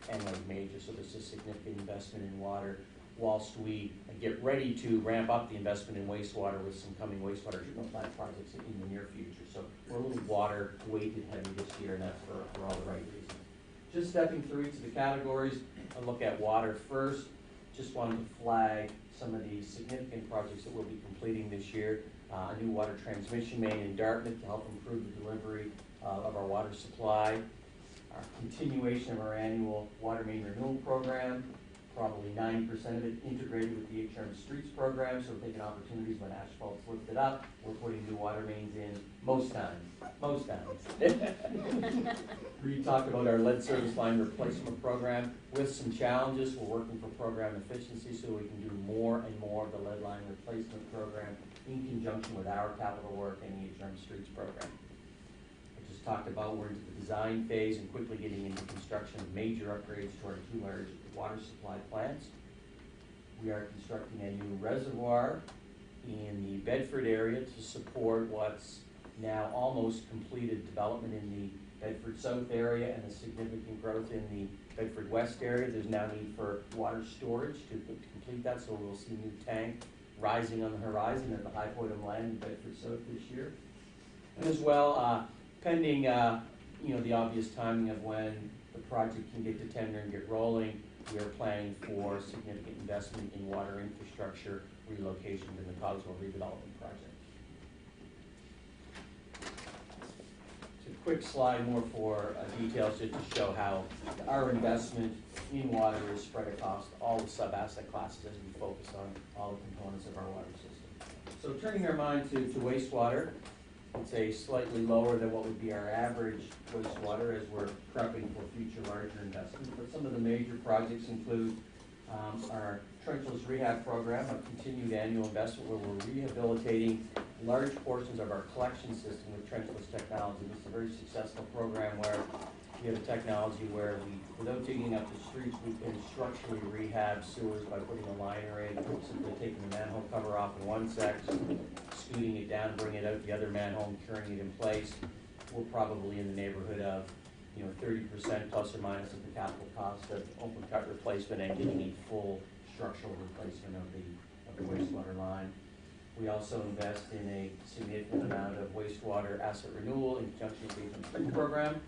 and Lake Major. So there's a significant investment in water, whilst we get ready to ramp up the investment in wastewater with some coming wastewater treatment plant projects in the near future. So we're a little water weighted heavy this year, and that's for all the right reasons. Just stepping through each of the categories, I'll look at water first. Just wanted to flag some of the significant projects that we'll be completing this year. A new water transmission main in Dartmouth to help improve the delivery of our water supply. Our continuation of our annual water main renewal program, probably 90% of it integrated with the HRM Streets program, so we're taking opportunities when asphalt's lifted up. We're putting new water mains in most times. We talked about our lead service line replacement program. With some challenges, we're working for program efficiency so we can do more and more of the lead line replacement program in conjunction with our capital work and the HRM Streets program. I just talked about we're into the design phase and quickly getting into construction of major upgrades to our two large water supply plants. We are constructing a new reservoir in the Bedford area to support what's now almost completed development in the Bedford South area and the significant growth in the Bedford West area. There's now need for water storage to complete that, so we'll see a new tank rising on the horizon at the High Poitum land in Bedford South this year. And as well, pending the obvious timing of when the project can get to tender and get rolling, we are planning for significant investment in water infrastructure relocation in the Cogswell redevelopment project. It's a quick slide more for details just to show how our investment in water is spread across all the sub-asset classes as we focus on all the components of our water system. So turning our mind to wastewater, it's a slightly lower than what would be our average wastewater as we're prepping for future larger investments. But some of the major projects include our trenchless rehab program, a continued annual investment where we're rehabilitating large portions of our collection system with trenchless technology. This is a very successful program where we have a technology where without digging up the streets, we can structurally rehab sewers by putting a liner in, simply taking the manhole cover off in one section, scooting it down, bringing it out the other manhole, and curing it in place. We're probably in the neighborhood of 30% plus or minus of the capital cost of open cut replacement and getting a full structural replacement of the wastewater line. We also invest in a significant amount of wastewater asset renewal in conjunction with the HRM program.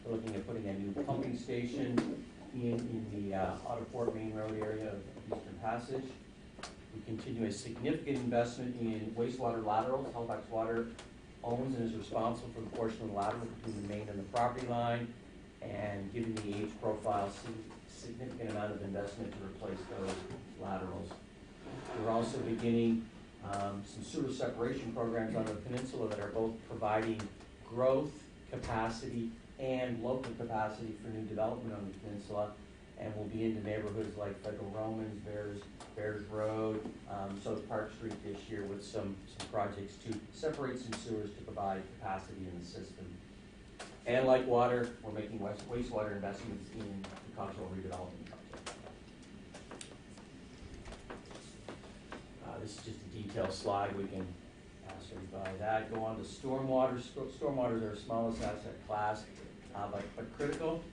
We're looking at putting a new pumping station in the Otterport Main Road area of Eastern Passage. We continue a significant investment in wastewater laterals. Halifax Water owns and is responsible for the portion of the lateral between the main and the property line, and given the age profile, significant amount of investment to replace those laterals. We're also beginning some sewer separation programs on the peninsula that are both providing growth capacity and local capacity for new development on the peninsula, and we'll be into neighborhoods like Federal Romans, Bears Road, South Park Street this year with some projects to separate some sewers to provide capacity in the system. And like water, we're making wastewater investments in the Cogswell redevelopment project. This is just a detailed slide. We can pass right by that. Go on to stormwater. Stormwater is our smallest asset class, but critical.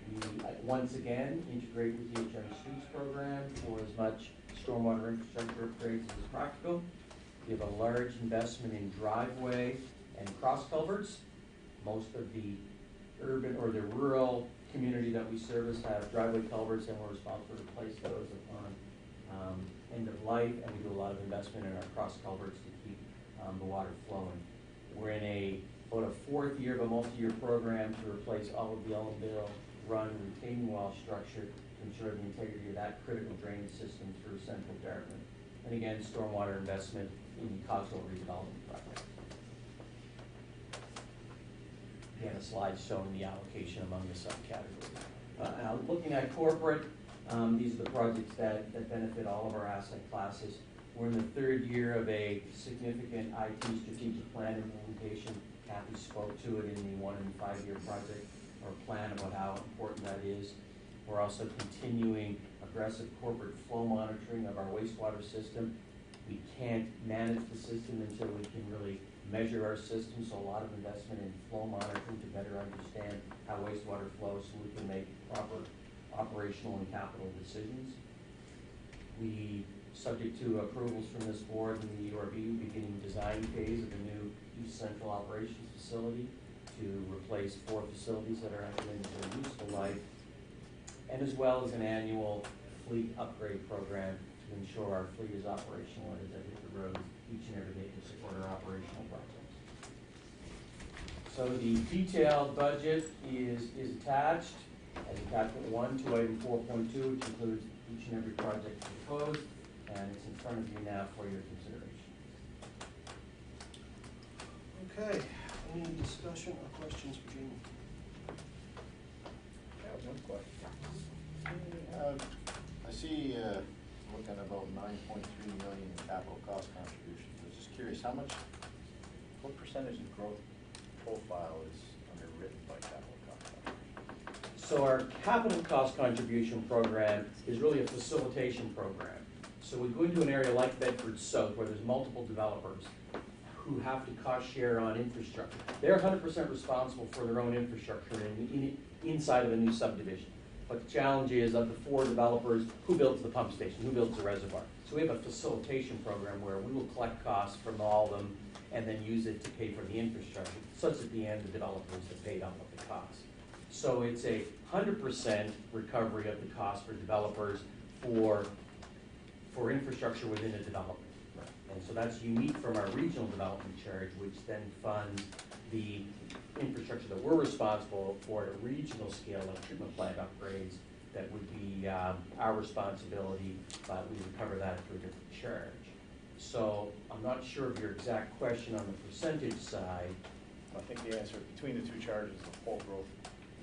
We once again integrate with the HRM Streets program for as much stormwater infrastructure upgrades as practical. We have a large investment in driveway and cross culverts. Most of the urban or the rural community that we service have driveway culverts, and we're responsible to replace those upon end of life, and we do a lot of investment in our cross culverts to keep the water flowing. We're in about a fourth year of a multi-year program to replace all of the Ellenville Run retaining wall structure to ensure the integrity of that critical drainage system through central Dartmouth. And again, stormwater investment in the Cogswell redevelopment project. Again, a slide showing the allocation among the subcategories. Now, looking at corporate, these are the projects that benefit all of our asset classes. We're in the third year of a significant IT strategic plan implementation. Kathy spoke to it in the 1 and 5 year project or plan about how important that is. We're also continuing aggressive corporate flow monitoring of our wastewater system. We can't manage the system until we can really measure our system, so a lot of investment in flow monitoring to better understand how wastewater flows so we can make proper operational and capital decisions. We, subject to approvals from this board and the URB, beginning design phase of the new East Central Operations Facility to replace 4 facilities that are at the end of their useful life, and as well as an annual fleet upgrade program to ensure our fleet is operational and is able to hit the road each and every day to support our operational projects. So the detailed budget is attached as attachment 1 to item 4.2, which includes each and every project proposed, and it's in front of you now for your consideration. Okay, any discussion or questions for Jamie? I have one question. I see, looking at about 9.3 million in capital cost contributions. I was just curious, what percentage of growth profile is underwritten by capital cost contributions? So our capital cost contribution program is really a facilitation program. So we go into an area like Bedford South where there's multiple developers who have to cost share on infrastructure. They're 100% responsible for their own infrastructure inside of a new subdivision. But the challenge is of the 4 developers, who builds the pump station, who builds the reservoir? So we have a facilitation program where we will collect costs from all of them and then use it to pay for the infrastructure, such at the end the developers have paid up of the cost. So it's a 100% recovery of the cost for developers for infrastructure within a development. And so that's unique from our regional development charge, which then funds the infrastructure that we're responsible for at a regional scale, like treatment plant upgrades, that would be our responsibility, but we recover that through a different charge. So I'm not sure of your exact question on the percentage side. I think the answer, between the 2 charges, the whole growth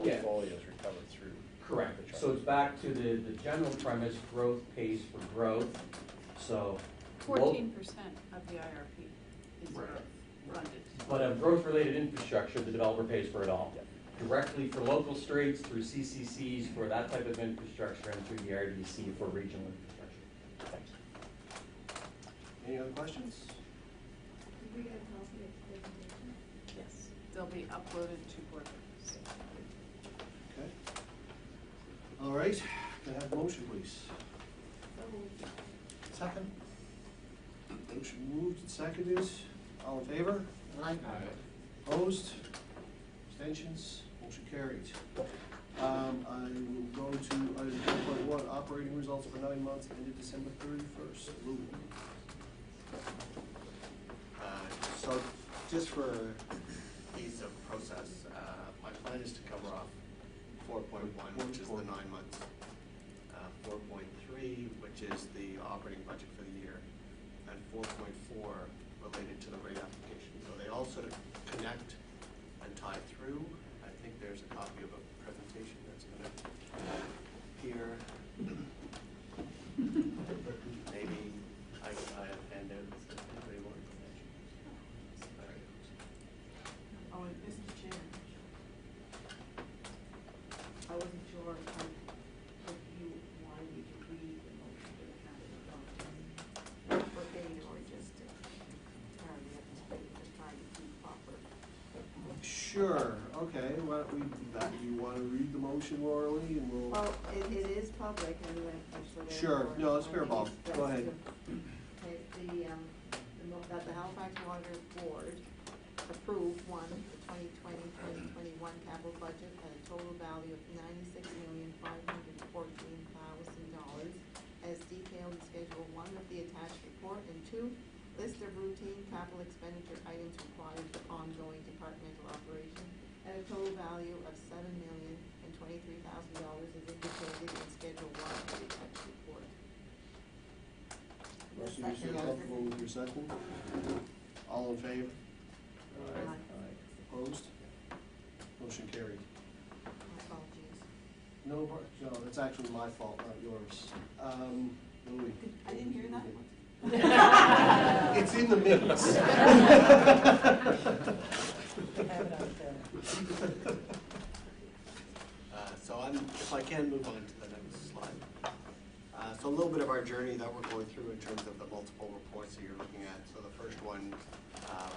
Yeah. portfolio is recovered through. Correct. the So it's back to the general premise, growth pays for growth. So 14% of the IRP is Right. funded. But of growth-related infrastructure, the developer pays for it all. Directly for local streets, through CCCs for that type of infrastructure, and through the RDC for regional infrastructure. Thanks. Any other questions? Did we get a copy of the presentation? Yes, they'll be uploaded to board members. Okay. All right, can I have a motion, please? Second. Motion moved and seconded. All in favor? Aye. Opposed? Abstentions? Motion carried. I will go to item 4.1, operating results for 9 months ended December 31st. Lou. So just for ease of process, my plan is to cover off 4.1, which is the 9 months. 4.3, which is the operating budget for the year, and 4.4 related to the rate application. So they all sort of connect and tie through. I think there's a copy of a presentation that's going to appear. Maybe I have handouts that anybody more information. Oh, and Mr. Chair, I wasn't sure if you wanted me to read the motion to the capital document verbatim or just carry it and just try to keep proper. Sure, okay, why don't we do that? Do you want to read the motion orally and we'll? Well, it is public and actually. Sure. No, it's fair, Bob. Go ahead. Okay, that the Halifax Water Board approved the 2020-2021 capital budget at a total value of $96,514,000 as detailed in Schedule 1 of the attached report, and 2, list of routine capital expenditure items required for ongoing departmental operation at a total value of $7,023,000 as indicated in Schedule 1 of the attached report. Most of you feel comfortable with your second? All in favor? Aye. Opposed? Motion carried. Apologies. No, that's actually my fault, not yours. Louis. I didn't hear that. It's in the minutes. So if I can move on to the next slide. So a little bit of our journey that we're going through in terms of the multiple reports that you're looking at. So the first one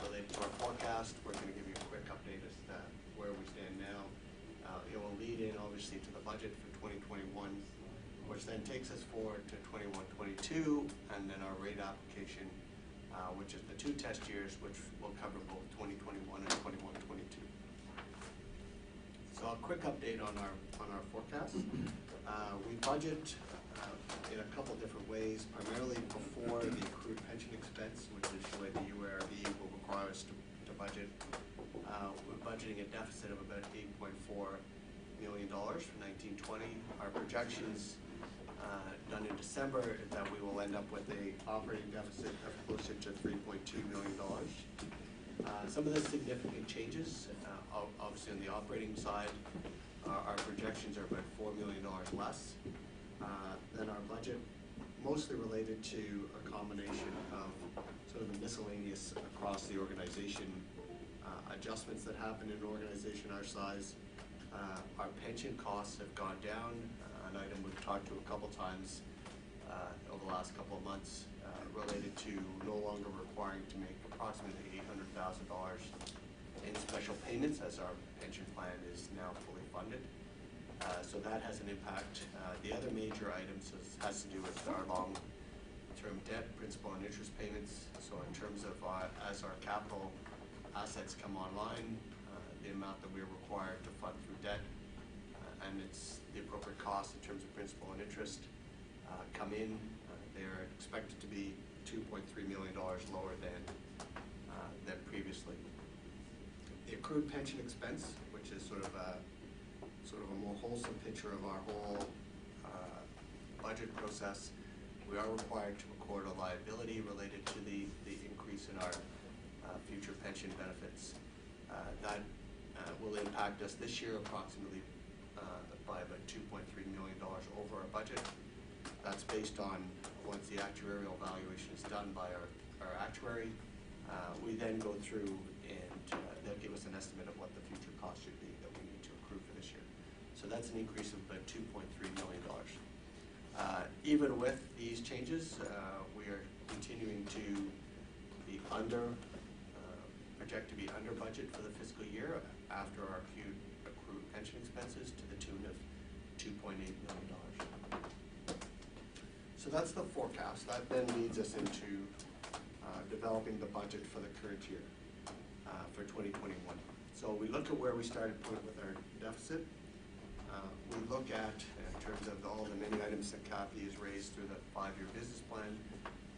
related to our forecast, we're going to give you a quick update as to where we stand now. It will lead in obviously to the budget for 2021, which then takes us forward to 21-22, and then our rate application, which is the 2 test years, which will cover both 2021 and 21-22. So a quick update on our forecast. We budget in a couple different ways, primarily before the accrued pension expense, which is the way the UARB will require us to budget. We're budgeting a deficit of about $8.4 million for 1920. Our projections done in December is that we will end up with a operating deficit of closer to $3.2 million. Some of the significant changes, obviously on the operating side, our projections are about $4 million less than our budget, mostly related to a combination of sort of the miscellaneous across the organization adjustments that happen in an organization our size. Our pension costs have gone down, an item we've talked to a couple times over the last couple of months, related to no longer requiring to make approximately $800,000 in special payments as our pension plan is now fully funded. So that has an impact. The other major items has to do with our long-term debt, principal and interest payments. So in terms of as our capital assets come online, the amount that we're required to fund through debt, and it's the appropriate cost in terms of principal and interest come in. They're expected to be $2.3 million lower than previously. The accrued pension expense, which is sort of a more wholesome picture of our whole budget process, we are required to record a liability related to the increase in our future pension benefits. That will impact us this year approximately by about $2.3 million over our budget. That's based on once the actuarial evaluation is done by our actuary. We then go through and they'll give us an estimate of what the future cost should be that we need to accrue for this year. So that's an increase of about $2.3 million. Even with these changes, we are continuing to be project to be under budget for the fiscal year after our accrued pension expenses to the tune of $2.8 million. So that's the forecast. That then leads us into developing the budget for the current year, for 2021. So we look at where we started point with our deficit. We look at, in terms of all the many items that Kathy has raised through the 5-year business plan,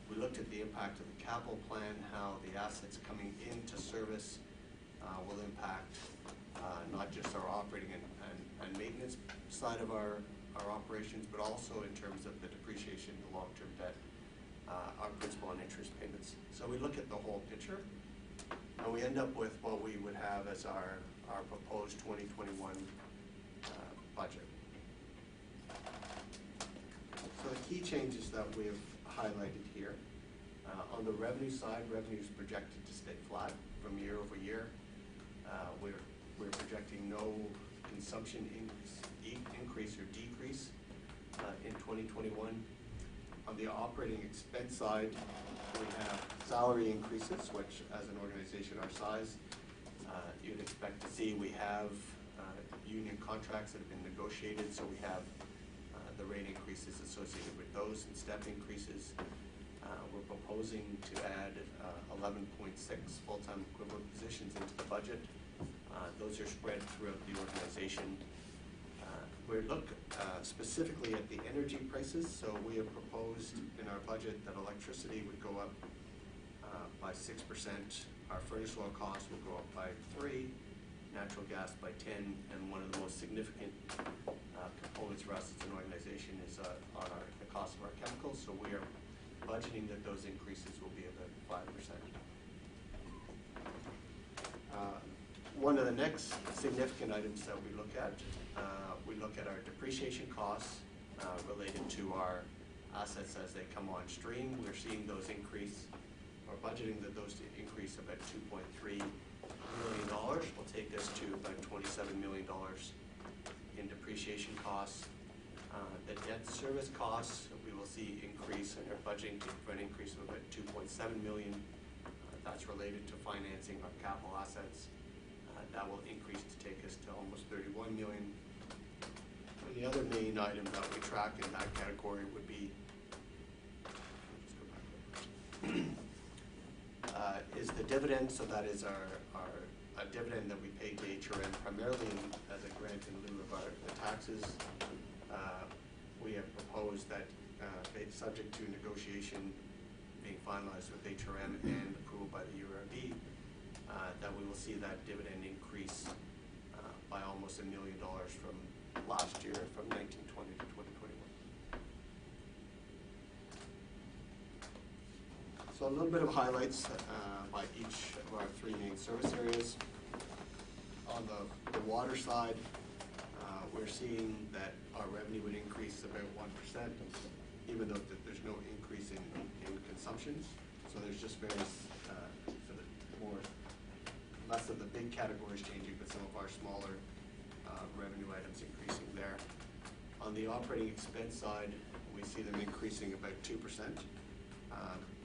we looked at the impact of the capital plan, how the assets coming into service will impact not just our operating and maintenance side of our operations, but also in terms of the depreciation, the long-term debt, our principal and interest payments. So we look at the whole picture, and we end up with what we would have as our proposed 2021 budget. So the key changes that we've highlighted here, on the revenue side, revenue is projected to stay flat from year over year. We're projecting no consumption increase or decrease in 2021. On the operating expense side, we have salary increases, which as an organization our size, you'd expect to see. We have union contracts that have been negotiated, so we have the rate increases associated with those and step increases. We're proposing to add 11.6 full-time equivalent positions into the budget. Those are spread throughout the organization. We look specifically at the energy prices, so we have proposed in our budget that electricity would go up by 6%, our furnace oil costs will go up by 3%, natural gas by 10%, and one of the most significant components for us as an organization is on the cost of our chemicals, so we are budgeting that those increases will be about 5%. One of the next significant items that we look at our depreciation costs related to our assets as they come on stream. We're seeing those increase, or budgeting that those increase about $2.3 million. Will take us to about $27 million in depreciation costs. The debt service costs, we will see increase, and are budgeting for an increase of about 2.7 million. That's related to financing our capital assets. That will increase to take us to almost 31 million. And the other main item that we track in that category would be is the dividend. So that is our dividend that we pay to HRM primarily as a grant in lieu of the taxes. We have proposed that, subject to negotiation being finalized with HRM and approval by the URB, that we will see that dividend increase by almost $1 million from last year, from 1920 to 2021. So a little bit of highlights by each of our three main service areas. On the water side, we're seeing that our revenue would increase about 1%, even though there's no increase in consumption. So there's just various sort of less of the big categories changing, but some of our smaller revenue items increasing there. On the operating expense side, we see them increasing about 2%.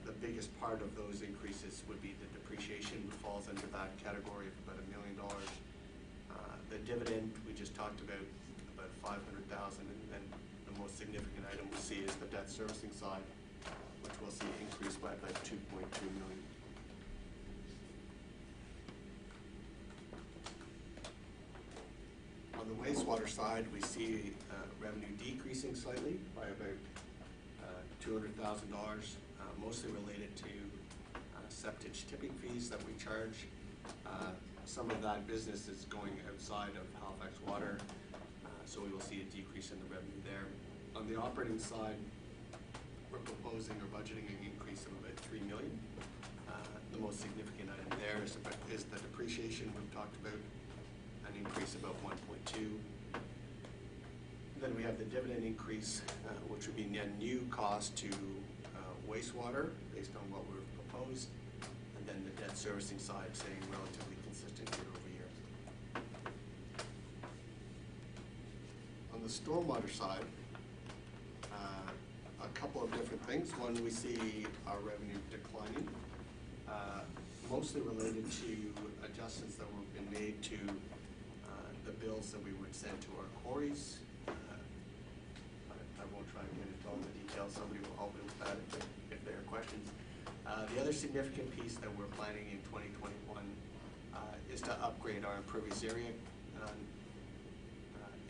The biggest part of those increases would be the depreciation, which falls under that category of about $1 million. The dividend we just talked about $500,000, and then the most significant item we see is the debt servicing side, which we'll see increase by about 2.2 million. On the wastewater side, we see revenue decreasing slightly by about $200,000, mostly related to septage tipping fees that we charge. Some of that business is going outside of Halifax Water, so we will see a decrease in the revenue there. On the operating side, we're proposing or budgeting an increase of about $3 million. The most significant item there is the depreciation we've talked about, an increase of about 1.2. Then we have the dividend increase, which would be a new cost to wastewater based on what we've proposed, and then the debt servicing side staying relatively consistent year over year. On the stormwater side, a couple of different things. One, we see our revenue declining, mostly related to adjustments that have been made to the bills that we would send to our quarries. I won't try and get into all the details. Somebody will help me with that if there are questions. The other significant piece that we're planning in 2021 is to upgrade our impervious area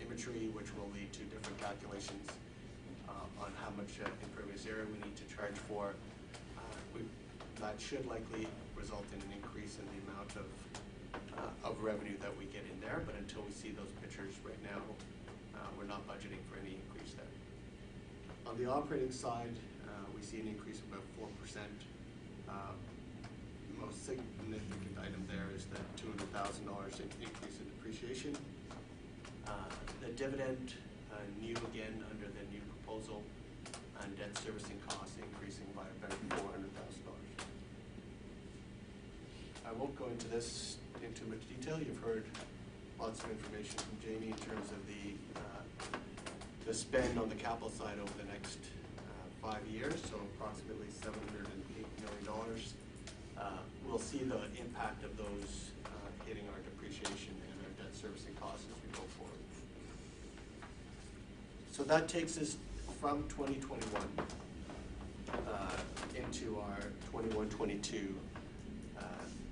imagery, which will lead to different calculations on how much impervious area we need to charge for. That should likely result in an increase in the amount of revenue that we get in there, but until we see those pictures right now, we're not budgeting for any increase there. On the operating side, we see an increase of about 4%. The most significant item there is the $200,000 increase in depreciation. The dividend, new again under the new proposal, and debt servicing costs increasing by about $400,000. I won't go into this in too much detail. You've heard lots of information from Jamie in terms of the spend on the capital side over the next 5 years, so approximately $708 million. We'll see the impact of those hitting our depreciation and our debt servicing costs as we go forward. So that takes us from 2021 into our 21-22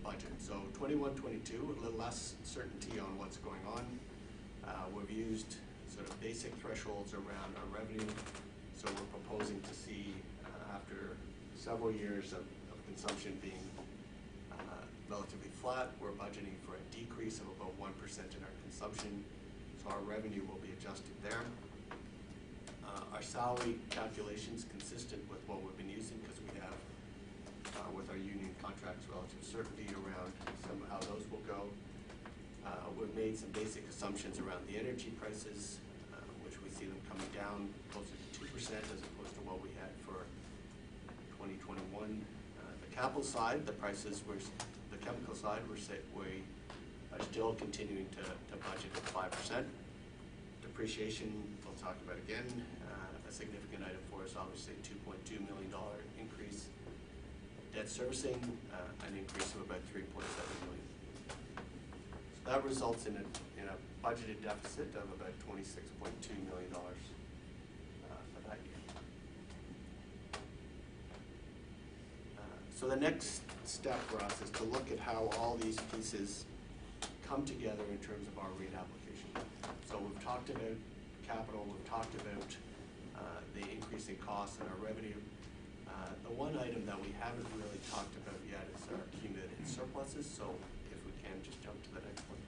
budget. So 21-22, a little less certainty on what's going on. We've used sort of basic thresholds around our revenue. So we're proposing to see, after several years of consumption being relatively flat, we're budgeting for a decrease of about 1% in our consumption. So our revenue will be adjusted there. Our salary calculations consistent with what we've been using, because we have with our union contracts relative certainty around how those will go. We've made some basic assumptions around the energy prices, which we see them coming down closer to 2% as opposed to what we had for 2021. The capital side, the chemical side, we are still continuing to budget at 5%. Depreciation, we'll talk about again. A significant item for us, obviously, $2.2 million increase. Debt servicing, an increase of about $3.7 million. So that results in a budgeted deficit of about $26.2 million for that year. So the next step for us is to look at how all these pieces come together in terms of our rate application. So we've talked about capital, we've talked about the increasing costs and our revenue. The one item that we haven't really talked about yet is our accumulated surpluses, so if we can just jump to the next one.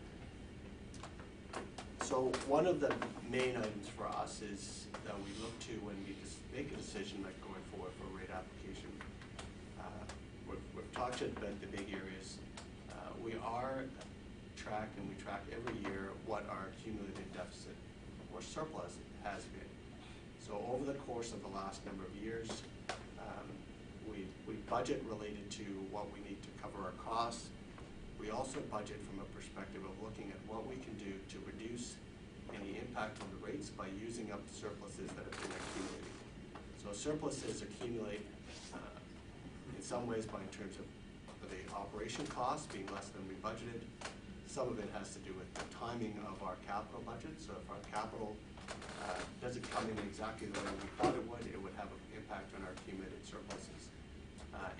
So one of the main items for us is that we look to when we just make a decision like going forward for a rate application. We've talked about the big areas. We track every year what our accumulated deficit or surplus has been. So over the course of the last number of years, we budget related to what we need to cover our costs. We also budget from a perspective of looking at what we can do to reduce any impact on the rates by using up the surpluses that have been accumulating. So surpluses accumulate in some ways in terms of the operation costs being less than we budgeted. Some of it has to do with the timing of our capital budget. So if our capital doesn't come in exactly the way we thought it would have an impact on our accumulated surpluses.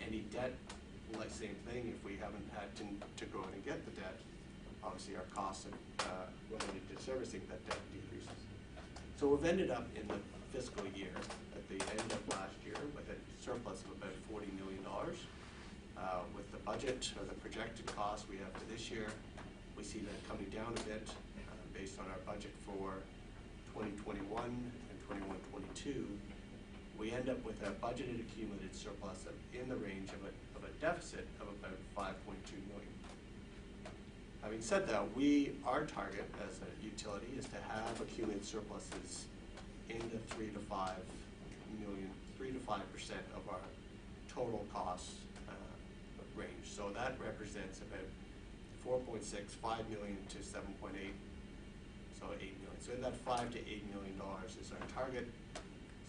Any debt, like same thing, if we haven't had to go out and get the debt, obviously our costs related to servicing that debt decreases. So we've ended up in the fiscal year, at the end of last year, with a surplus of about $40 million. With the budget or the projected costs we have for this year, we see that coming down a bit based on our budget for 2021 and 21-22. We end up with a budgeted accumulated surplus in the range of a deficit of about $5.2 million. Having said that, our target as a utility is to have accumulated surpluses in the 3 to 5% of our total costs range. So that represents about 4.65 million to 7.8, so 8 million. So in that $5 to $8 million is our target.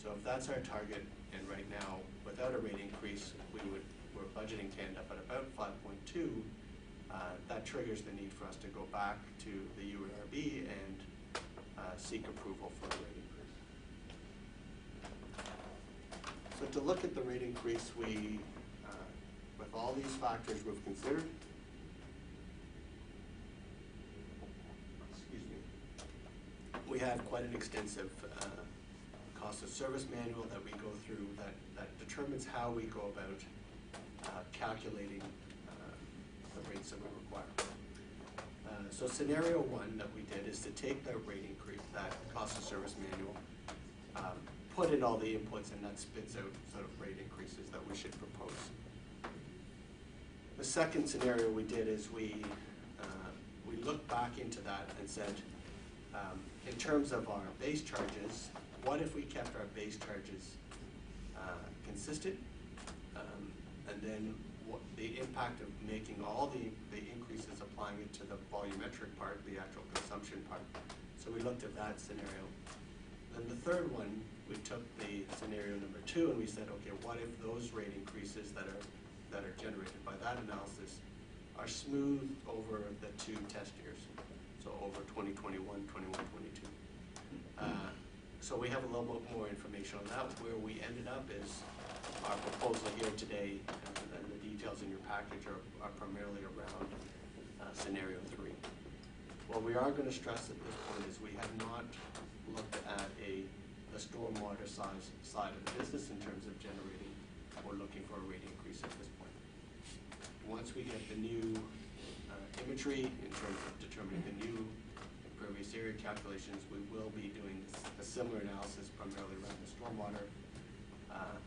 So if that's our target, and right now, without a rate increase, we're budgeting to end up at about 5.2, that triggers the need for us to go back to the UARB and seek approval for a rate increase. So to look at the rate increase, with all these factors we've considered, we have quite an extensive cost of service manual that we go through that determines how we go about calculating the rates that we require. So scenario one that we did is to take that rate increase, that cost of service manual, put in all the inputs, and that spits out sort of rate increases that we should propose. The second scenario we did is we looked back into that and said, in terms of our base charges, what if we kept our base charges consistent, and then the impact of making all the increases, applying it to the volumetric part, the actual consumption part. So we looked at that scenario. Then the third one, we took the scenario number 2 and we said, okay, what if those rate increases that are generated by that analysis are smooth over the 2 test years, so over 2021, 21, 22. So we have a little bit more information on that. Where we ended up is our proposal here today, and the details in your package are primarily around scenario 3. What we are going to stress at this point is we have not looked at the stormwater side of the business in terms of generating or looking for a rate increase at this point. Once we get the new imagery in terms of determining the new impervious area calculations, we will be doing a similar analysis primarily around the stormwater,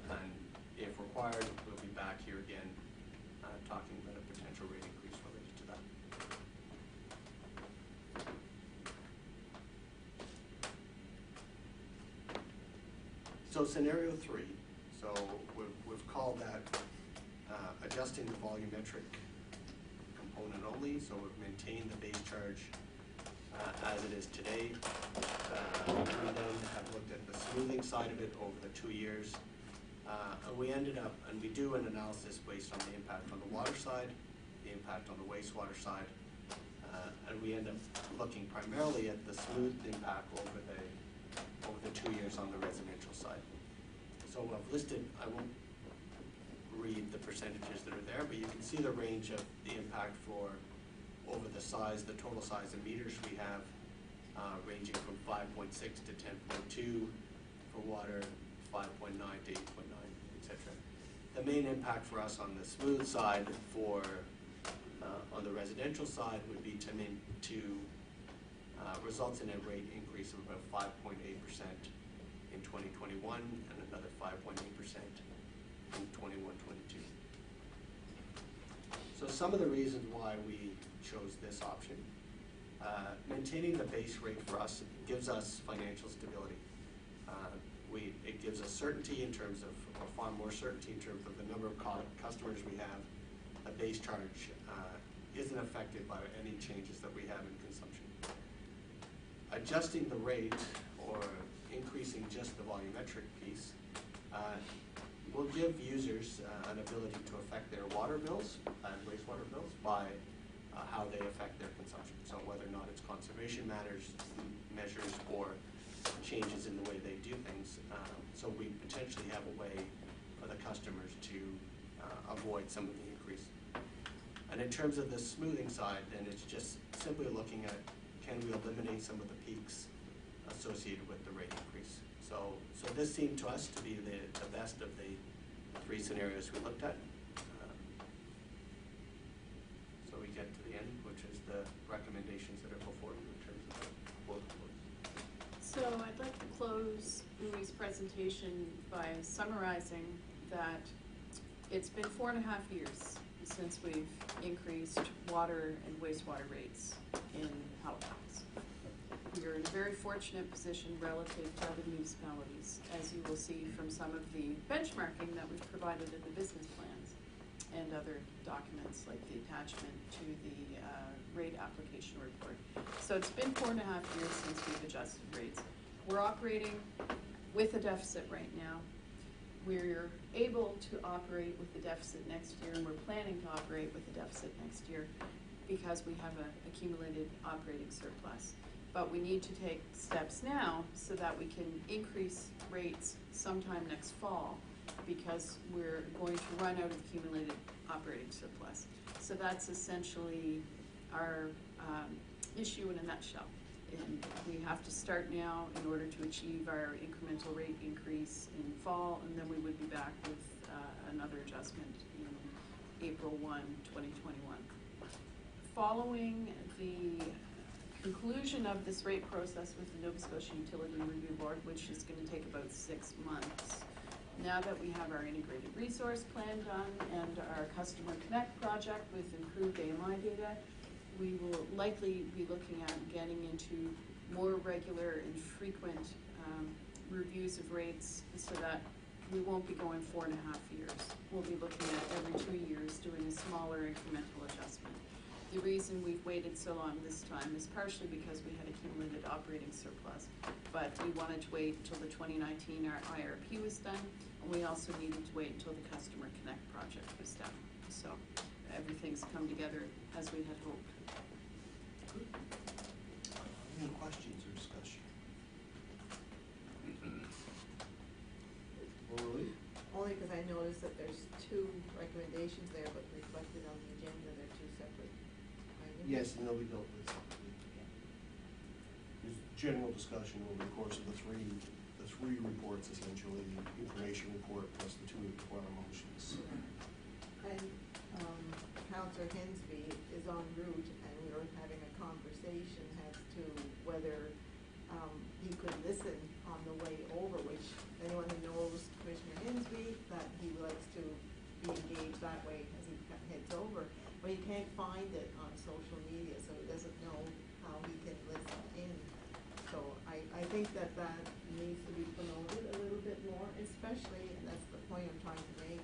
and if required, we'll be back here again talking about a potential rate increase related to that. So scenario 3, so we've called that adjusting the volumetric component only, so we've maintained the base charge as it is today. We then have looked at the smoothing side of it over the 2 years. And we ended up, and we do an analysis based on the impact on the water side, the impact on the wastewater side, and we end up looking primarily at the smoothed impact over the 2 years on the residential side. So I've listed, I won't read the percentages that are there, but you can see the range of the impact for over the size, the total size of meters we have, ranging from 5.6 to 10.2 for water, 5.9 to 8.9, etc. The main impact for us on the smooth side for on the residential side would be to results in a rate increase of about 5.8% in 2021 and another 5.8% in 21-22. So some of the reasons why we chose this option. Maintaining the base rate for us gives us financial stability. It gives us certainty in terms of, or far more certainty in terms of the number of customers we have. A base charge isn't affected by any changes that we have in consumption. Adjusting the rate or increasing just the volumetric piece will give users an ability to affect their water bills and wastewater bills by how they affect their consumption. So whether or not it's conservation measures or changes in the way they do things. So we potentially have a way for the customers to avoid some of the increase. And in terms of the smoothing side, then it's just simply looking at, can we eliminate some of the peaks associated with the rate increase? So this seemed to us to be the best of the 3 scenarios we looked at. So we get to the end, which is the recommendations that are before you in terms of the board reports. So I'd like to close Louis' presentation by summarizing that it's been 4.5 years since we've increased water and wastewater rates in Halifax. We are in a very fortunate position relative to other municipalities, as you will see from some of the benchmarking that we've provided in the business plans and other documents like the attachment to the rate application report. So it's been 4.5 years since we've adjusted rates. We're operating with a deficit right now. We're able to operate with the deficit next year, and we're planning to operate with the deficit next year because we have an accumulated operating surplus. But we need to take steps now so that we can increase rates sometime next fall because we're going to run out of accumulated operating surplus. So that's essentially our issue in a nutshell. And we have to start now in order to achieve our incremental rate increase in fall, and then we would be back with another adjustment in April 1, 2021. Following the conclusion of this rate process with the Nova Scotia Utility Review Board, which is going to take about 6 months, now that we have our integrated resource plan done and our Customer Connect project with improved AMI data, we will likely be looking at getting into more regular and frequent reviews of rates so that we won't be going 4.5 years. We'll be looking at every 2 years doing a smaller incremental adjustment. The reason we've waited so long this time is partially because we had accumulated operating surplus, but we wanted to wait until the 2019 our IRP was done, and we also needed to wait until the Customer Connect project was done. So everything's come together as we had hoped. Any questions or discussion? Lori? Only because I noticed that there's 2 recommendations there, but reflected on the agenda, they're 2 separate items. Yes, and they'll be dealt with. There's general discussion over the course of the three reports, essentially, the information report plus the 2 requirement motions. And Councillor Hensby is en route, and we were having a conversation as to whether he could listen on the way over, which anyone who knows Commissioner Hensby, that he likes to be engaged that way as he heads over. But he can't find it on social media, so he doesn't know how he can listen in. So I think that needs to be promoted a little bit more, especially, and that's the point I'm trying to make,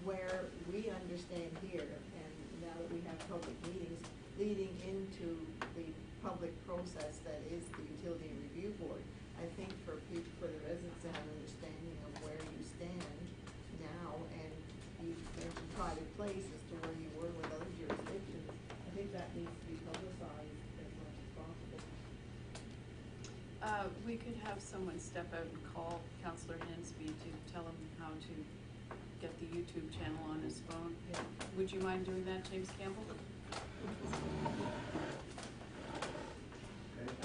where we understand here, and now that we have public meetings, leading into the public process that is the utility review board. I think for for the residents to have an understanding of where you stand now, and you mentioned private place as to where you were with other jurisdictions, I think that needs to be publicized as much as possible. We could have someone step out and call Counselor Hansby to tell him how to get the YouTube channel on his phone. Yeah. Would you mind doing that, James Campbell?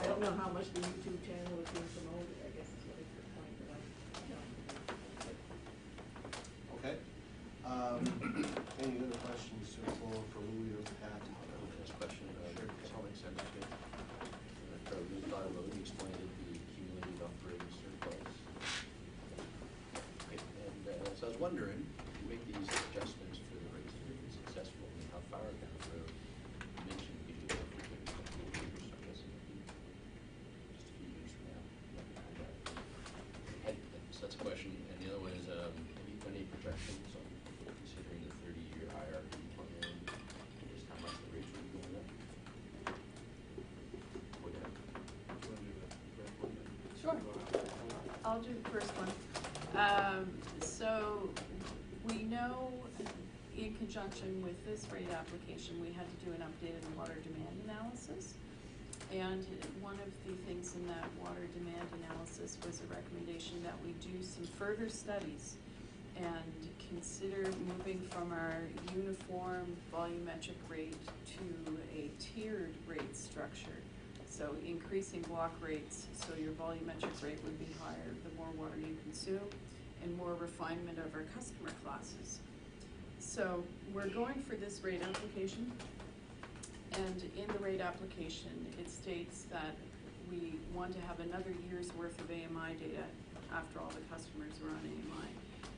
I don't know how much the YouTube channel is being promoted, I guess is what it's the point that Okay. Any other questions for Louis or Pat? This question, I'll make sense to Charlie Thought Road, you explained it, the cumulative operating surplus. Okay, and so I was wondering, if you make these adjustments for the rates to be successful, and how far down the road, you mentioned you do that for maybe a couple of years, so I guess it would be just a few years from now. So that's a question, and the other one is, have you done any projections on considering the 30-year IRP plan, and just how much the rates would be going up? Would that, do you want to do that? Sure. I'll do the first one. So we know in conjunction with this rate application, we had to do an updated water demand analysis. And one of the things in that water demand analysis was a recommendation that we do some further studies and consider moving from our uniform volumetric rate to a tiered rate structure. So increasing block rates, so your volumetric rate would be higher the more water you consume, and more refinement of our customer classes. So we're going for this rate application, and in the rate application, it states that we want to have another year's worth of AMI data after all the customers are on AMI.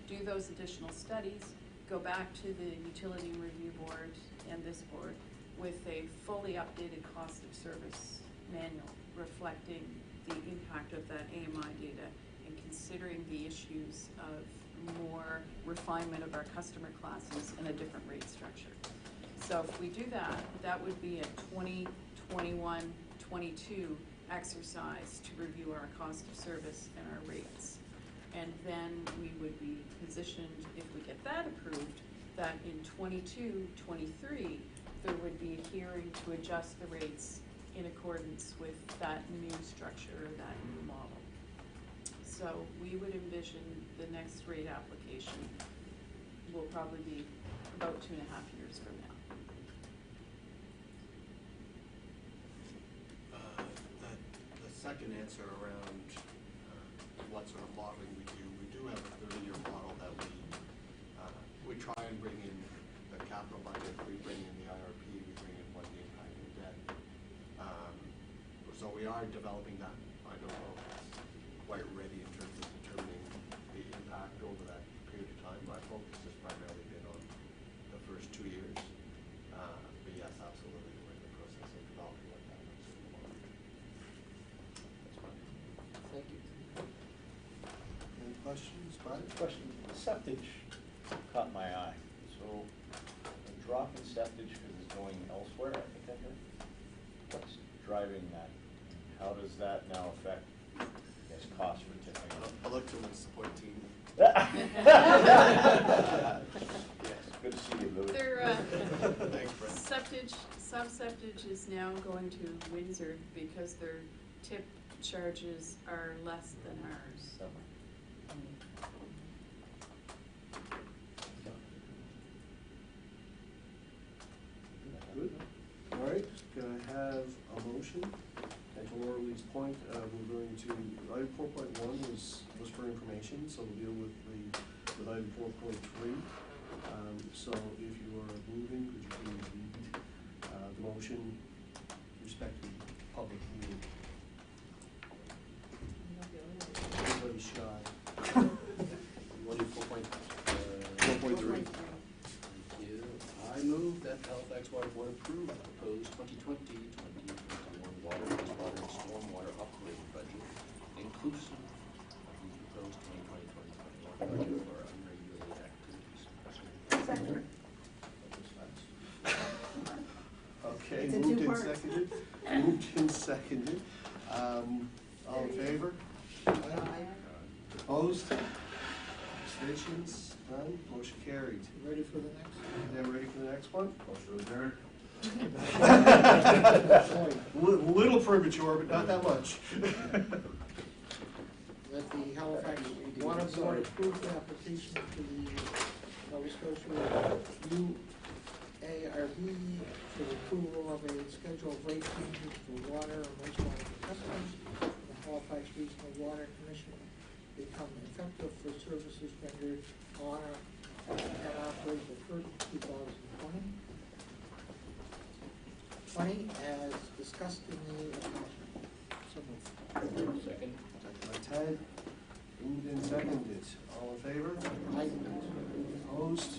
Do those additional studies, go back to the Utility Review Board and this board with a fully updated cost of service manual reflecting the impact of that AMI data and considering the issues of more refinement of our customer classes and a different rate structure. So if we do that, that would be a 2021-22 exercise to review our cost of service and our rates. And then we would be positioned, if we get that approved, that in 22-23, there would be a hearing to adjust the rates in accordance with that new structure or that new model. So we would envision the next rate application will probably be about 2.5 years from now. The second answer around what sort of modeling we do have a 30-year model that we try and bring in the capital budget, we bring in the IRP, we bring in what the impact of debt. So we are developing that. I don't know if it's quite ready in terms of determining the impact over that period of time. My focus has primarily been on the first 2 years. But yes, absolutely, we're in the process of developing what that looks like. That's fine. Thank you. Any questions, Brian? Question, septage caught my eye. So a drop in septage because it's going elsewhere, I think I heard. What's driving that? How does that now affect, I guess, costs for tipping? I'll look to my support team. Yes, good to see you, Louis. Thanks, Brent. Sub-septage is now going to Windsor because their tip charges are less than ours, so. Good. All right, can I have a motion? And to Laura Lee's point, we're going to, item 4.1 was for information, so we'll deal with item 4.3. So if you are moving, could you please read the motion with respect to public meeting? Everybody's shy. What do 4.3? 4.3. Thank you. I move that Halifax Water Board approve the proposed 2020-2021 water, wastewater, and stormwater operating budget, inclusive of the proposed 2020-2021 budget for unregulated activities. Second. Okay, It's a moved and two-part. seconded. Moved and seconded. All in favor? Aye. Opposed? Abstentions? None? Motion carried. Ready for the next? Yeah, ready for the next one? Motion Little premature, but not that much. That the Halifax Water Board approve the application to the Nova Scotia UARB for the approval of a schedule of rate changes for water and wastewater customers. The Halifax Regional Water Commission become effective for services rendered on and after the first 2020. 20 as discussed in the attachment. So moved. Second? Second by Ted. Moved and seconded. All in favor? Aye. Opposed?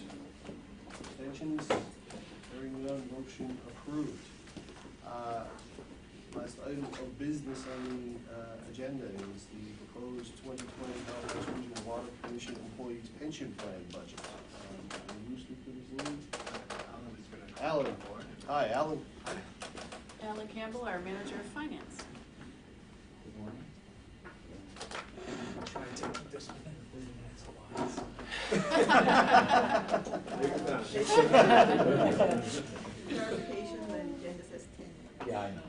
Abstentions? Hearing none, motion approved. Last item of business on the agenda is the proposed 2020 Halifax Regional Water Commission Employees Pension Plan budget. Will you speak to this, Lee? Alan. Hi, Alan. Alan Campbell, our Manager of Finance. Good morning. Try to take this within 30 minutes, otherwise. Clarification, the agenda says 10. Yeah, I know.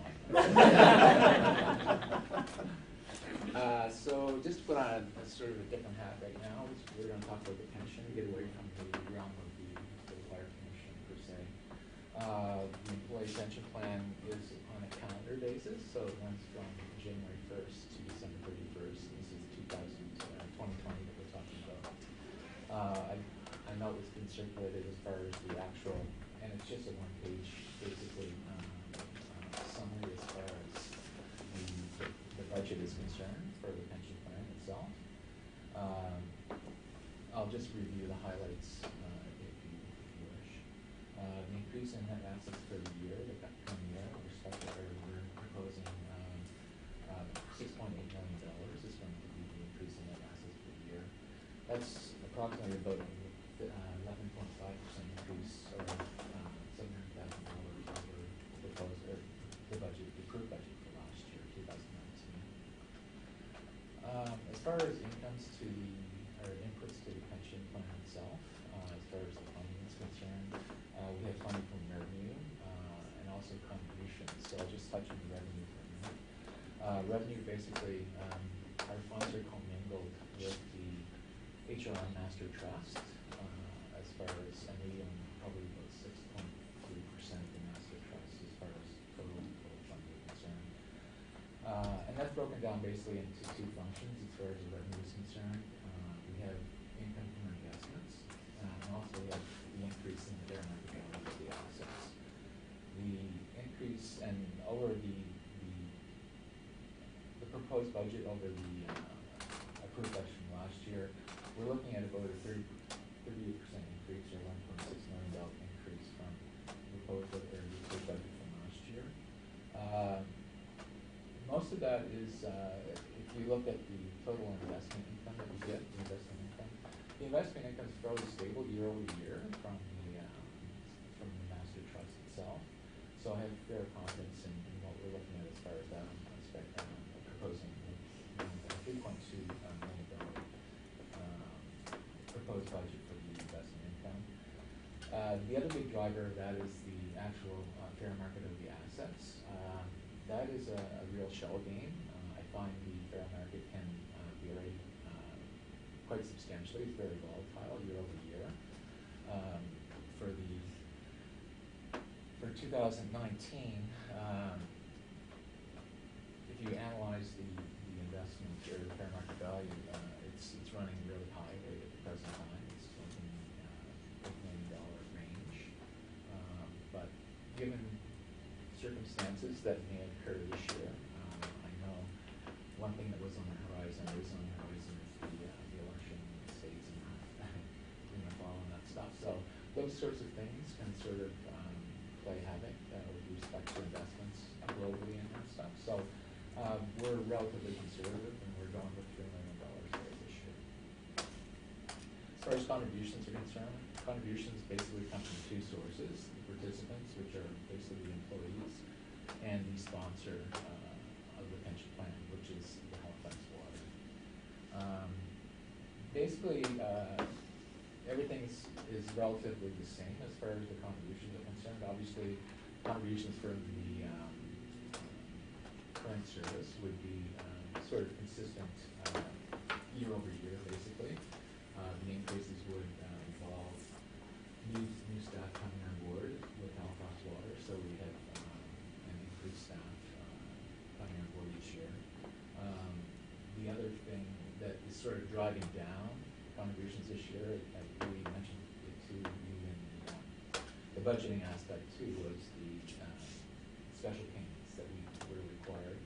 So just to put on a sort of a different hat right now, we're gonna talk about the pension, get away from the realm of the water commission per se. The employee pension plan is on a calendar basis, so it runs from January 1st to December 31st. This is 2020 that we're talking about. I know it's been circulated as far as the actual, and it's just a one-page, basically, summary as far as the budget is concerned for the pension plan itself. I'll just review the highlights if you wish. The increase in net assets for the year, the coming year, we're proposing $6.8 million is going to be the increase in net assets for the year. That's approximately about 11.5% increase, or $700,000 over the proposed, or the budget, the approved budget for last year, 2019. As far as incomes to the, or inputs to the pension plan itself, as far as the funding is concerned, we have funding from revenue and also contributions. So I'll just touch on the revenue for a minute. Revenue, basically, our funds are commingled with the HRM Master Trust, as far as, and we own probably about 6.3% of the Master Trust as far as total funding is concerned. And that's broken down basically into two functions as far as the revenue is concerned. We have income from investments, and also we have the increase in the fair market value of the assets. The increase, and over the proposed budget over the approved budget from last year, we're looking at about a 38% increase, or $1.6 million increase from the proposed budget from last year. Most of that is, if you look at the total investment income that we get, the investment income is fairly stable year over year from the Master Trust itself. So I have fair confidence in what we're looking at as far as that aspect. Proposing $3.2 million proposed budget for the investment income. The other big driver of that is the actual fair market of the assets. That is a real shell game. I find the fair market can vary quite substantially. It's very volatile year over year. For 2019, if you analyze the investment or the fair market value, it's running really high right at the present time. It's like in the $8 million range. But given circumstances that may occur this year, I know one thing that was on the horizon is the election in the States and in the fall and that stuff. So those sorts of things can sort of play havoc with respect to investments globally and that stuff. So we're relatively conservative, and we're going with $3 million there this year. As far as contributions are concerned, contributions basically come from two sources: the participants, which are basically the employees, and the sponsor pension plan, which is the Halifax Water. Basically, everything is relatively the same as far as the contributions are concerned. Obviously, contributions from the current service would be sort of consistent year over year, basically. The increases would involve new staff coming on board with Halifax Water, so we have an increased staff coming on board each year. The other thing that is sort of driving down contributions this year, I believe you mentioned it to you in the budgeting aspect too, was the special payments that we were required.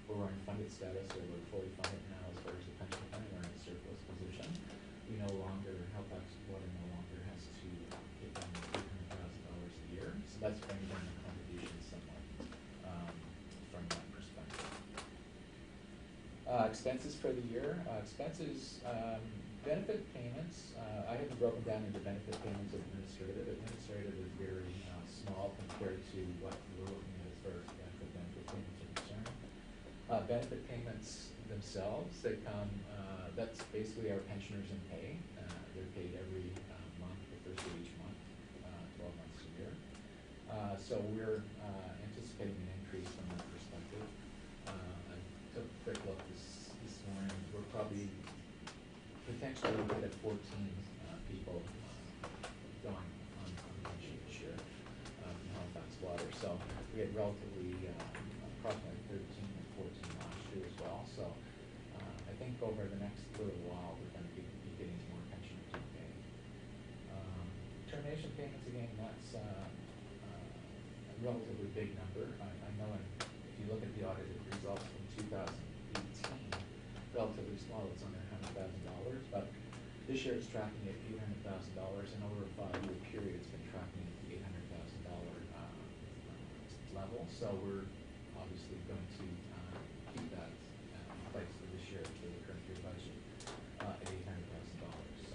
We're in funded status, so we're fully funded now as far as the pension plan, we're in a surplus position. We no longer, Halifax Water no longer has to pay down $800,000 a year, so that's bringing down the contributions somewhat from that perspective. Expenses for the year, benefit payments, I haven't broken down into benefit payments and administrative. Administrative is very small compared to what we're looking at as far as benefit payments are concerned. Benefit payments themselves, they come, that's basically our pensioners in pay. They're paid every month, the first of each month, 12 months a year. So we're anticipating an increase from that perspective. I took a quick look this morning. We're probably potentially looking at 14 people going on pension this year from Halifax Water. So we had relatively approximately 13 and 14 last year as well. So I think over the next little while we're going to be getting more pensioners in pay. Termination payments, again, that's a relatively big number. I know if you look at the audited results from 2018, relatively small, it's under $100,000, but this year it's tracking at $800,000, and over a 5-year period it's been tracking at the $800,000 level. So we're obviously going to keep that in place for this year, for the current year budget, at $800,000. So,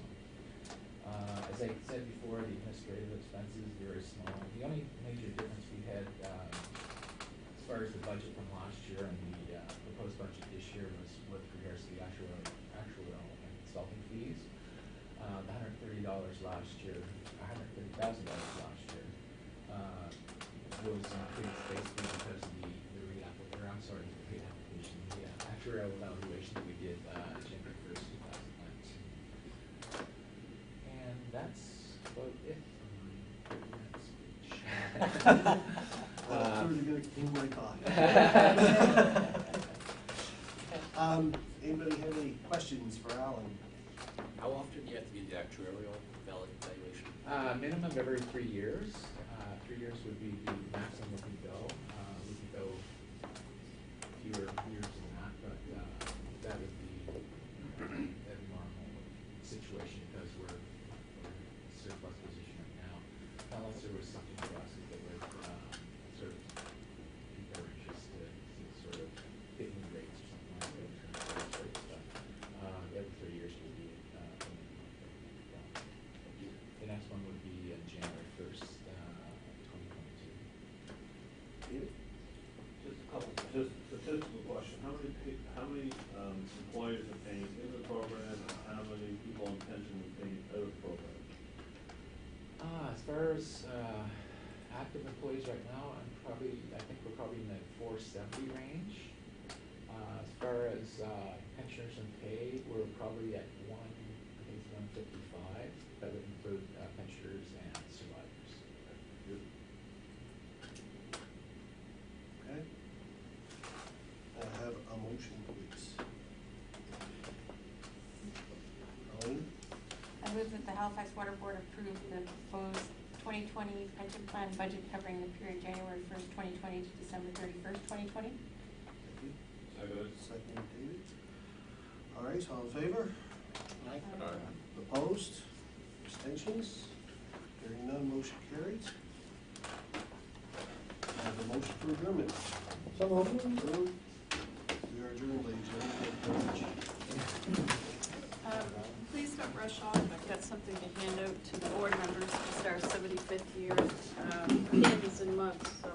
as I said before, the administrative expenses very small. The only major difference we had as far as the budget from last year and the proposed budget this year was with regards to the actual and consulting fees. The $130 last year, $130,000 last year was increased basically because of the reapplication, the actuarial evaluation that we did January 1st, 2019. And that's about it for my 30-minute speech. Anybody have any questions for Alan? How often do you have to do the actuarial evaluation? Minimum every 3 years. 3 years would be the maximum we could go. We could go fewer years than that, but that would be a normal situation because we're in a surplus position right now. Unless there was something for us that would sort of pique our interest to sort of hit new rates or something like that in terms of interest rates, but every 3 years would be the next one would be January 1st, 2022. David? Just a couple, just a statistical question. How many employers are paying into the program, and how many people on pension are paying out of the program? As far as active employees right now, I think we're probably in the 470 range. As far as pensioners and pay, we're probably at 155. That would include pensioners and survivors. Okay. I have a motion, please. Colleen? I move that the Halifax Water Board approve the proposed 2020 pension plan budget covering the period January 1st, 2020 to December 31st, 2020. Thank you. Second. Second, David. All right, all in favor? Aye. Opposed? Abstentions? Hearing none, motion carries. I have a motion for adjournment. So moved. Approved. We are adjourned, ladies and gentlemen. Thank you very much. Please don't rush off. I've got something to hand out to the board members. It's our 75th year, pins and mugs, so.